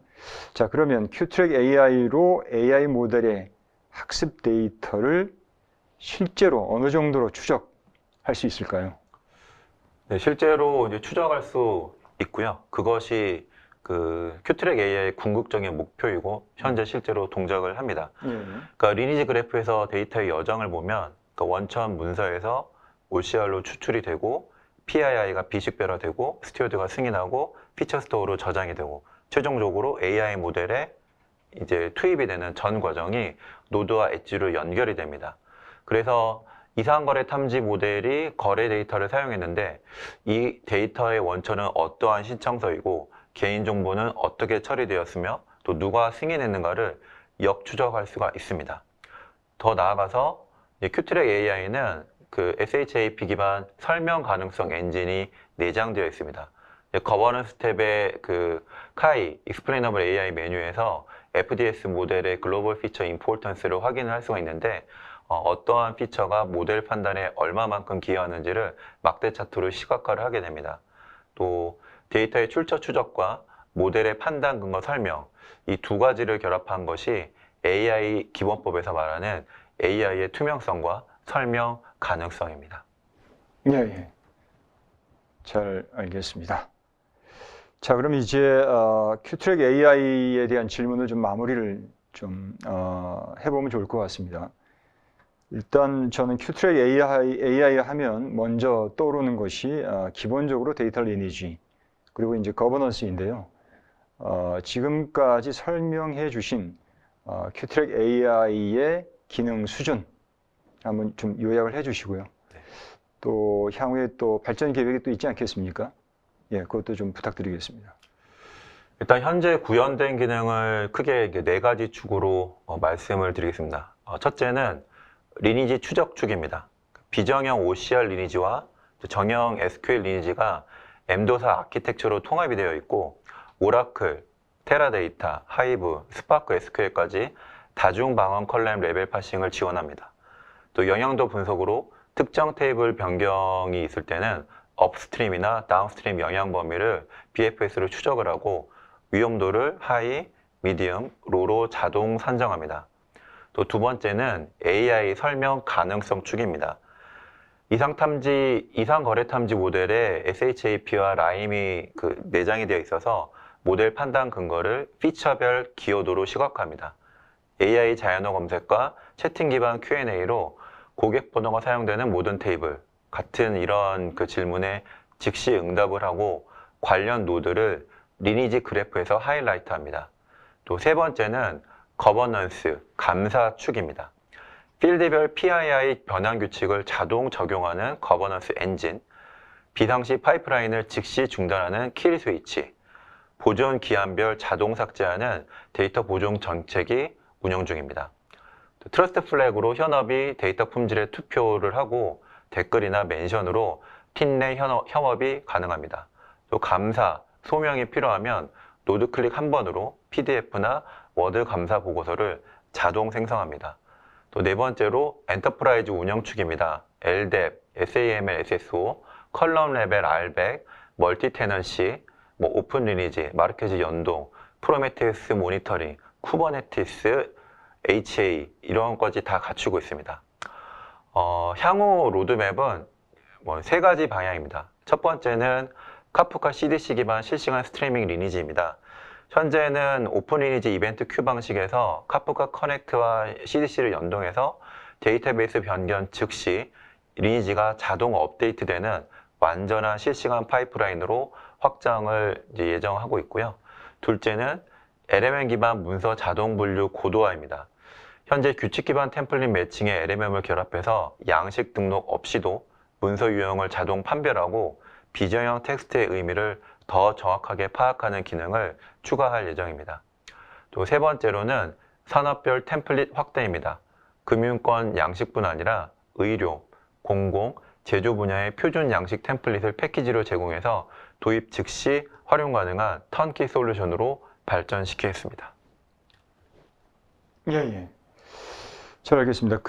자, 그러면 큐트랙 AI로 AI 모델의 학습 데이터를 실제로 어느 정도로 추적할 수 있을까요?
네, 실제로 이제 추적할 수 있고요. 그것이 그 큐트랙 AI의 궁극적인 목표이고 현재 실제로 동작을 합니다. 그러니까 리니지 그래프에서 데이터의 여정을 보면 그 원천 문서에서 OCR로 추출이 되고 PII가 비식별화되고 스튜어드가 승인하고 피처 스토어로 저장이 되고 최종적으로 AI 모델에 이제 투입이 되는 전 과정이 노드와 엣지로 연결이 됩니다. 그래서 이상거래 탐지 모델이 거래 데이터를 사용했는데 이 데이터의 원천은 어떠한 신청서이고 개인정보는 어떻게 처리되었으며 또 누가 승인했는가를 역추적할 수가 있습니다. 더 나아가서 큐트랙 AI는 그 SHAP 기반 설명 가능성 엔진이 내장되어 있습니다. 거버넌스 탭의 그 카이 Explainable AI 메뉴에서 FDS 모델의 글로벌 피처 임포턴스를 확인을 할 수가 있는데 어떠한 피처가 모델 판단에 얼마만큼 기여하는지를 막대 차트로 시각화를 하게 됩니다. 또 데이터의 출처 추적과 모델의 판단 근거 설명 이 두 가지를 결합한 것이 AI 기본법에서 말하는 AI의 투명성과 설명 가능성입니다.
예. 잘 알겠습니다. 자, 그럼 이제 큐트랙 AI에 대한 질문을 좀 마무리를 좀 해보면 좋을 것 같습니다. 일단 저는 큐트랙 AI 하면 먼저 떠오르는 것이 기본적으로 데이터 리니지 그리고 이제 거버넌스인데요. 지금까지 설명해 주신 큐트랙 AI의 기능 수준 한번 좀 요약을 해 주시고요.
네.
또 향후에 또 발전 계획이 또 있지 않겠습니까? 예, 그것도 좀 부탁드리겠습니다.
일단 현재 구현된 기능을 크게 네 가지 축으로 말씀을 드리겠습니다. 첫째는 리니지 추적 축입니다. 비정형 OCR 리니지와 정형 SQL 리니지가 엠도사 아키텍처로 통합이 되어 있고 오라클, 테라데이터, 하이브, 스파크 SQL까지 다중 방언 컬럼 레벨 파싱을 지원합니다. 또 영향도 분석으로 특정 테이블 변경이 있을 때는 업스트림이나 다운스트림 영향 범위를 BFS로 추적을 하고 위험도를 하이, 미디엄, 로로 자동 산정합니다. 또 두 번째는 AI 설명 가능성 축입니다. 이상 거래 탐지 모델에 SHAP와 라임이 내장이 되어 있어서 모델 판단 근거를 피처별 기여도로 시각화합니다. AI 자연어 검색과 채팅 기반 Q&A로 고객 번호가 사용되는 모든 테이블 같은 이런 질문에 즉시 응답을 하고 관련 노드를 리니지 그래프에서 하이라이트합니다. 또 세 번째는 거버넌스, 감사 축입니다. 필드별 PII 변환 규칙을 자동 적용하는 거버넌스 엔진, 비상시 파이프라인을 즉시 중단하는 킬 스위치, 보존 기한별 자동 삭제하는 데이터 보존 정책이 운영 중입니다. 트러스트 플래그로 현업이 데이터 품질에 투표를 하고 댓글이나 멘션으로 팀 내 협업이 가능합니다. 또 감사, 소명이 필요하면 노드 클릭 한 번으로 PDF나 워드 감사 보고서를 자동 생성합니다. 또 네 번째로 엔터프라이즈 운영 축입니다. LDAP, SAML, SSO, 컬럼 레벨 RBAC, 멀티 테넌시, 오픈 리니지, 마르케지 연동, 프로메테우스 모니터링, 쿠버네티스, HA 이런 것까지 다 갖추고 있습니다. 향후 로드맵은 세 가지 방향입니다. 첫 번째는 카프카 CDC 기반 실시간 스트리밍 리니지입니다. 현재는 오픈 리니지 이벤트 큐 방식에서 카프카 커넥트와 CDC를 연동해서 데이터베이스 변경 즉시 리니지가 자동 업데이트되는 완전한 실시간 파이프라인으로 확장을 예정하고 있고요. 둘째는 LMM 기반 문서 자동 분류 고도화입니다. 현재 규칙 기반 템플릿 매칭에 LMM을 결합해서 양식 등록 없이도 문서 유형을 자동 판별하고 비정형 텍스트의 의미를 더 정확하게 파악하는 기능을 추가할 예정입니다. 또 세 번째로는 산업별 템플릿 확대입니다. 금융권 양식뿐 아니라 의료, 공공, 제조 분야의 표준 양식 템플릿을 패키지로 제공해서 도입 즉시 활용 가능한 턴키 솔루션으로 발전시키겠습니다.
예. 잘 알겠습니다.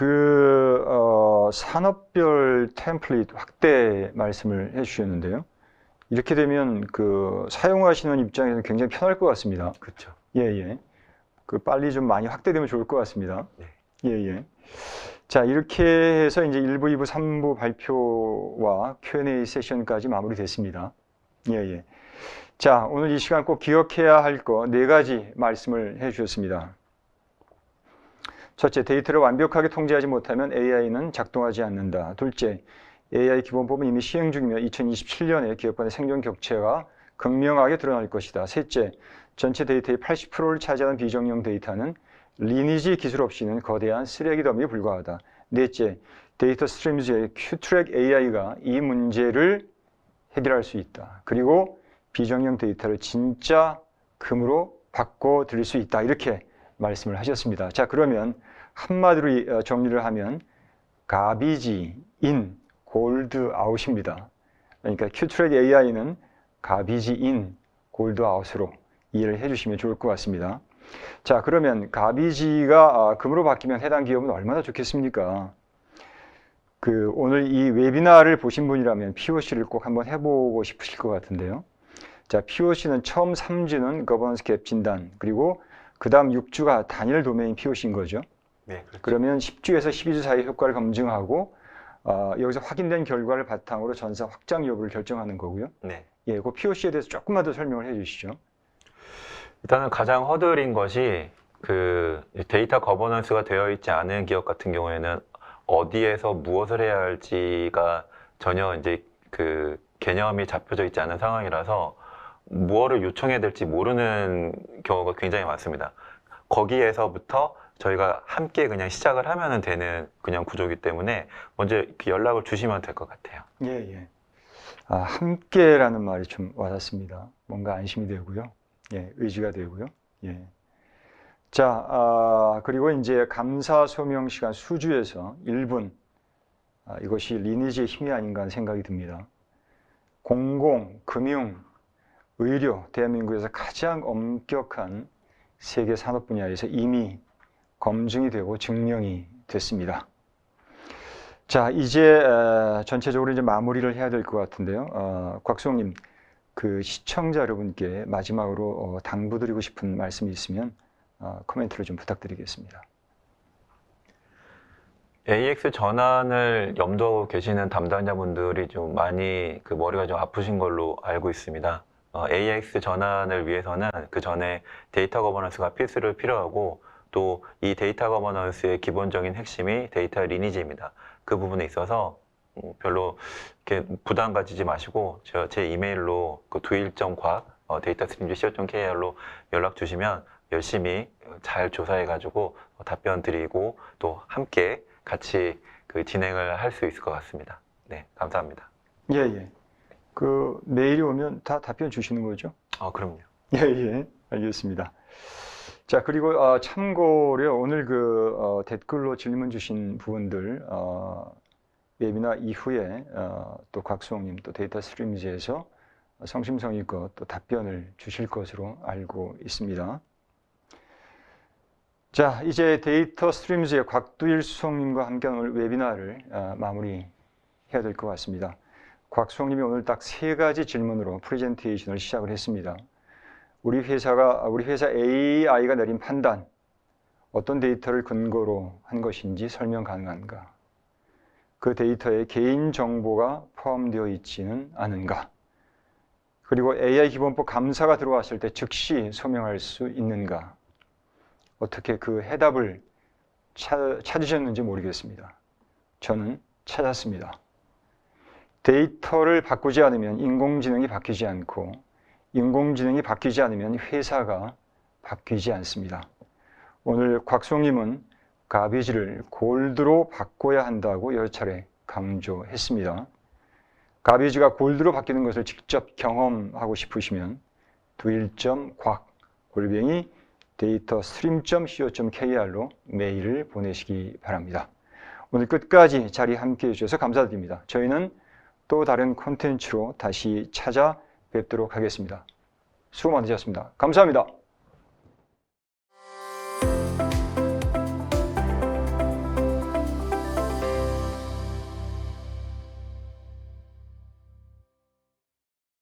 산업별 템플릿 확대 말씀을 해주셨는데요. 이렇게 되면 사용하시는 입장에서는 굉장히 편할 것 같습니다.
그렇죠.
예. 빨리 좀 많이 확대되면 좋을 것 같습니다.
네.
예. 자, 이렇게 해서 이제 1부, 2부, 3부 발표와 Q&A 세션까지 마무리됐습니다. 예. 자, 오늘 이 시간 꼭 기억해야 할 거 4가지 말씀을 해주셨습니다. 첫째, 데이터를 완벽하게 통제하지 못하면 AI는 작동하지 않는다. 둘째, AI 기본법은 이미 시행 중이며 2027년에 기업 간의 생존 격차가 극명하게 드러날 것이다. 셋째, 전체 데이터의 80%를 차지하는 비정형 데이터는 리니지 기술 없이는 거대한 쓰레기 더미에 불과하다. 넷째, 데이터 스트림즈의 Q트랙 AI가 이 문제를 해결할 수 있다. 그리고 비정형 데이터를 진짜 금으로 바꿔드릴 수 있다. 이렇게 말씀을 하셨습니다. 자, 그러면 한마디로 정리를 하면 가비지 인, 골드 아웃입니다. 그러니까 Q트랙 AI는 가비지 인, 골드 아웃으로 이해를 해주시면 좋을 것 같습니다. 자, 그러면 가비지가 금으로 바뀌면 해당 기업은 얼마나 좋겠습니까? 오늘 이 웨비나를 보신 분이라면 POC를 꼭 한번 해보고 싶으실 것 같은데요. 자, POC는 처음 3주는 거버넌스 갭 진단, 그리고 그 다음 6주가 단일 도메인 POC인 거죠.
네, 그렇죠.
그러면 10주에서 12주 사이 효과를 검증하고 여기서 확인된 결과를 바탕으로 전사 확장 여부를 결정하는 거고요.
네.
예, 그 POC에 대해서 조금만 더 설명을 해주시죠.
일단은 가장 허들인 것이 데이터 거버넌스가 되어 있지 않은 기업 같은 경우에는 어디에서 무엇을 해야 할지가 전혀 이제 개념이 잡혀져 있지 않은 상황이라서 무엇을 요청해야 될지 모르는 경우가 굉장히 많습니다. 거기에서부터 저희가 함께 그냥 시작을 하면 되는 그냥 구조이기 때문에 먼저 연락을 주시면 될 것 같아요.
예. 함께라는 말이 좀 와닿습니다. 뭔가 안심이 되고요. 예, 의지가 되고요. 예. 자, 그리고 이제 감사 소명 시간 수주에서 1분. 이것이 리니지의 힘이 아닌가 하는 생각이 듭니다. 공공, 금융, 의료, 대한민국에서 가장 엄격한 세계 산업 분야에서 이미 검증이 되고 증명이 됐습니다. 자, 이제 전체적으로 이제 마무리를 해야 될 것 같은데요. 곽수홍님, 그 시청자 여러분께 마지막으로 당부드리고 싶은 말씀이 있으면 코멘트를 좀 부탁드리겠습니다.
AX 전환을 염두하고 계시는 담당자분들이 좀 많이 그 머리가 좀 아프신 걸로 알고 있습니다. AX 전환을 위해서는 그 전에 데이터 거버넌스가 필요하고 또 이 데이터 거버넌스의 기본적인 핵심이 데이터 리니지입니다. 그 부분에 있어서 별로 이렇게 부담 가지지 마시고 제 이메일로 그 두일.과학 datastreams.co.kr로 연락 주시면 열심히 잘 조사해가지고 답변 드리고 또 함께 같이 그 진행을 할 수 있을 것 같습니다. 네, 감사합니다.
예, 예. 그 메일이 오면 다 답변 주시는 거죠?
그럼요.
예, 예. 알겠습니다. 자, 그리고 참고로요. 오늘 그 댓글로 질문 주신 부분들 웨비나 이후에 또 곽수홍님 또 데이터 스트림즈에서 성심성의껏 또 답변을 주실 것으로 알고 있습니다. 자, 이제 데이터 스트림즈의 곽두일 수석님과 함께한 오늘 웨비나를 마무리해야 될 것 같습니다. 곽수홍님이 오늘 딱 3가지 질문으로 프레젠테이션을 시작을 했습니다. 우리 회사 AI가 내린 판단, 어떤 데이터를 근거로 한 것인지 설명 가능한가? 그 데이터에 개인정보가 포함되어 있지는 않은가? 그리고 AI 기본법 감사가 들어왔을 때 즉시 소명할 수 있는가? 어떻게 그 해답을 찾으셨는지 모르겠습니다. 저는 찾았습니다. 데이터를 바꾸지 않으면 인공지능이 바뀌지 않고 인공지능이 바뀌지 않으면 회사가 바뀌지 않습니다. 오늘 곽수홍님은 가비지를 골드로 바꿔야 한다고 여러 차례 강조했습니다. 가비지가 골드로 바뀌는 것을 직접 경험하고 싶으시면 두일.과학 datastream.co.kr로 메일을 보내시기 바랍니다. 오늘 끝까지 자리 함께해 주셔서 감사드립니다. 저희는 또 다른 콘텐츠로 다시 찾아뵙도록 하겠습니다. 수고 많으셨습니다. 감사합니다.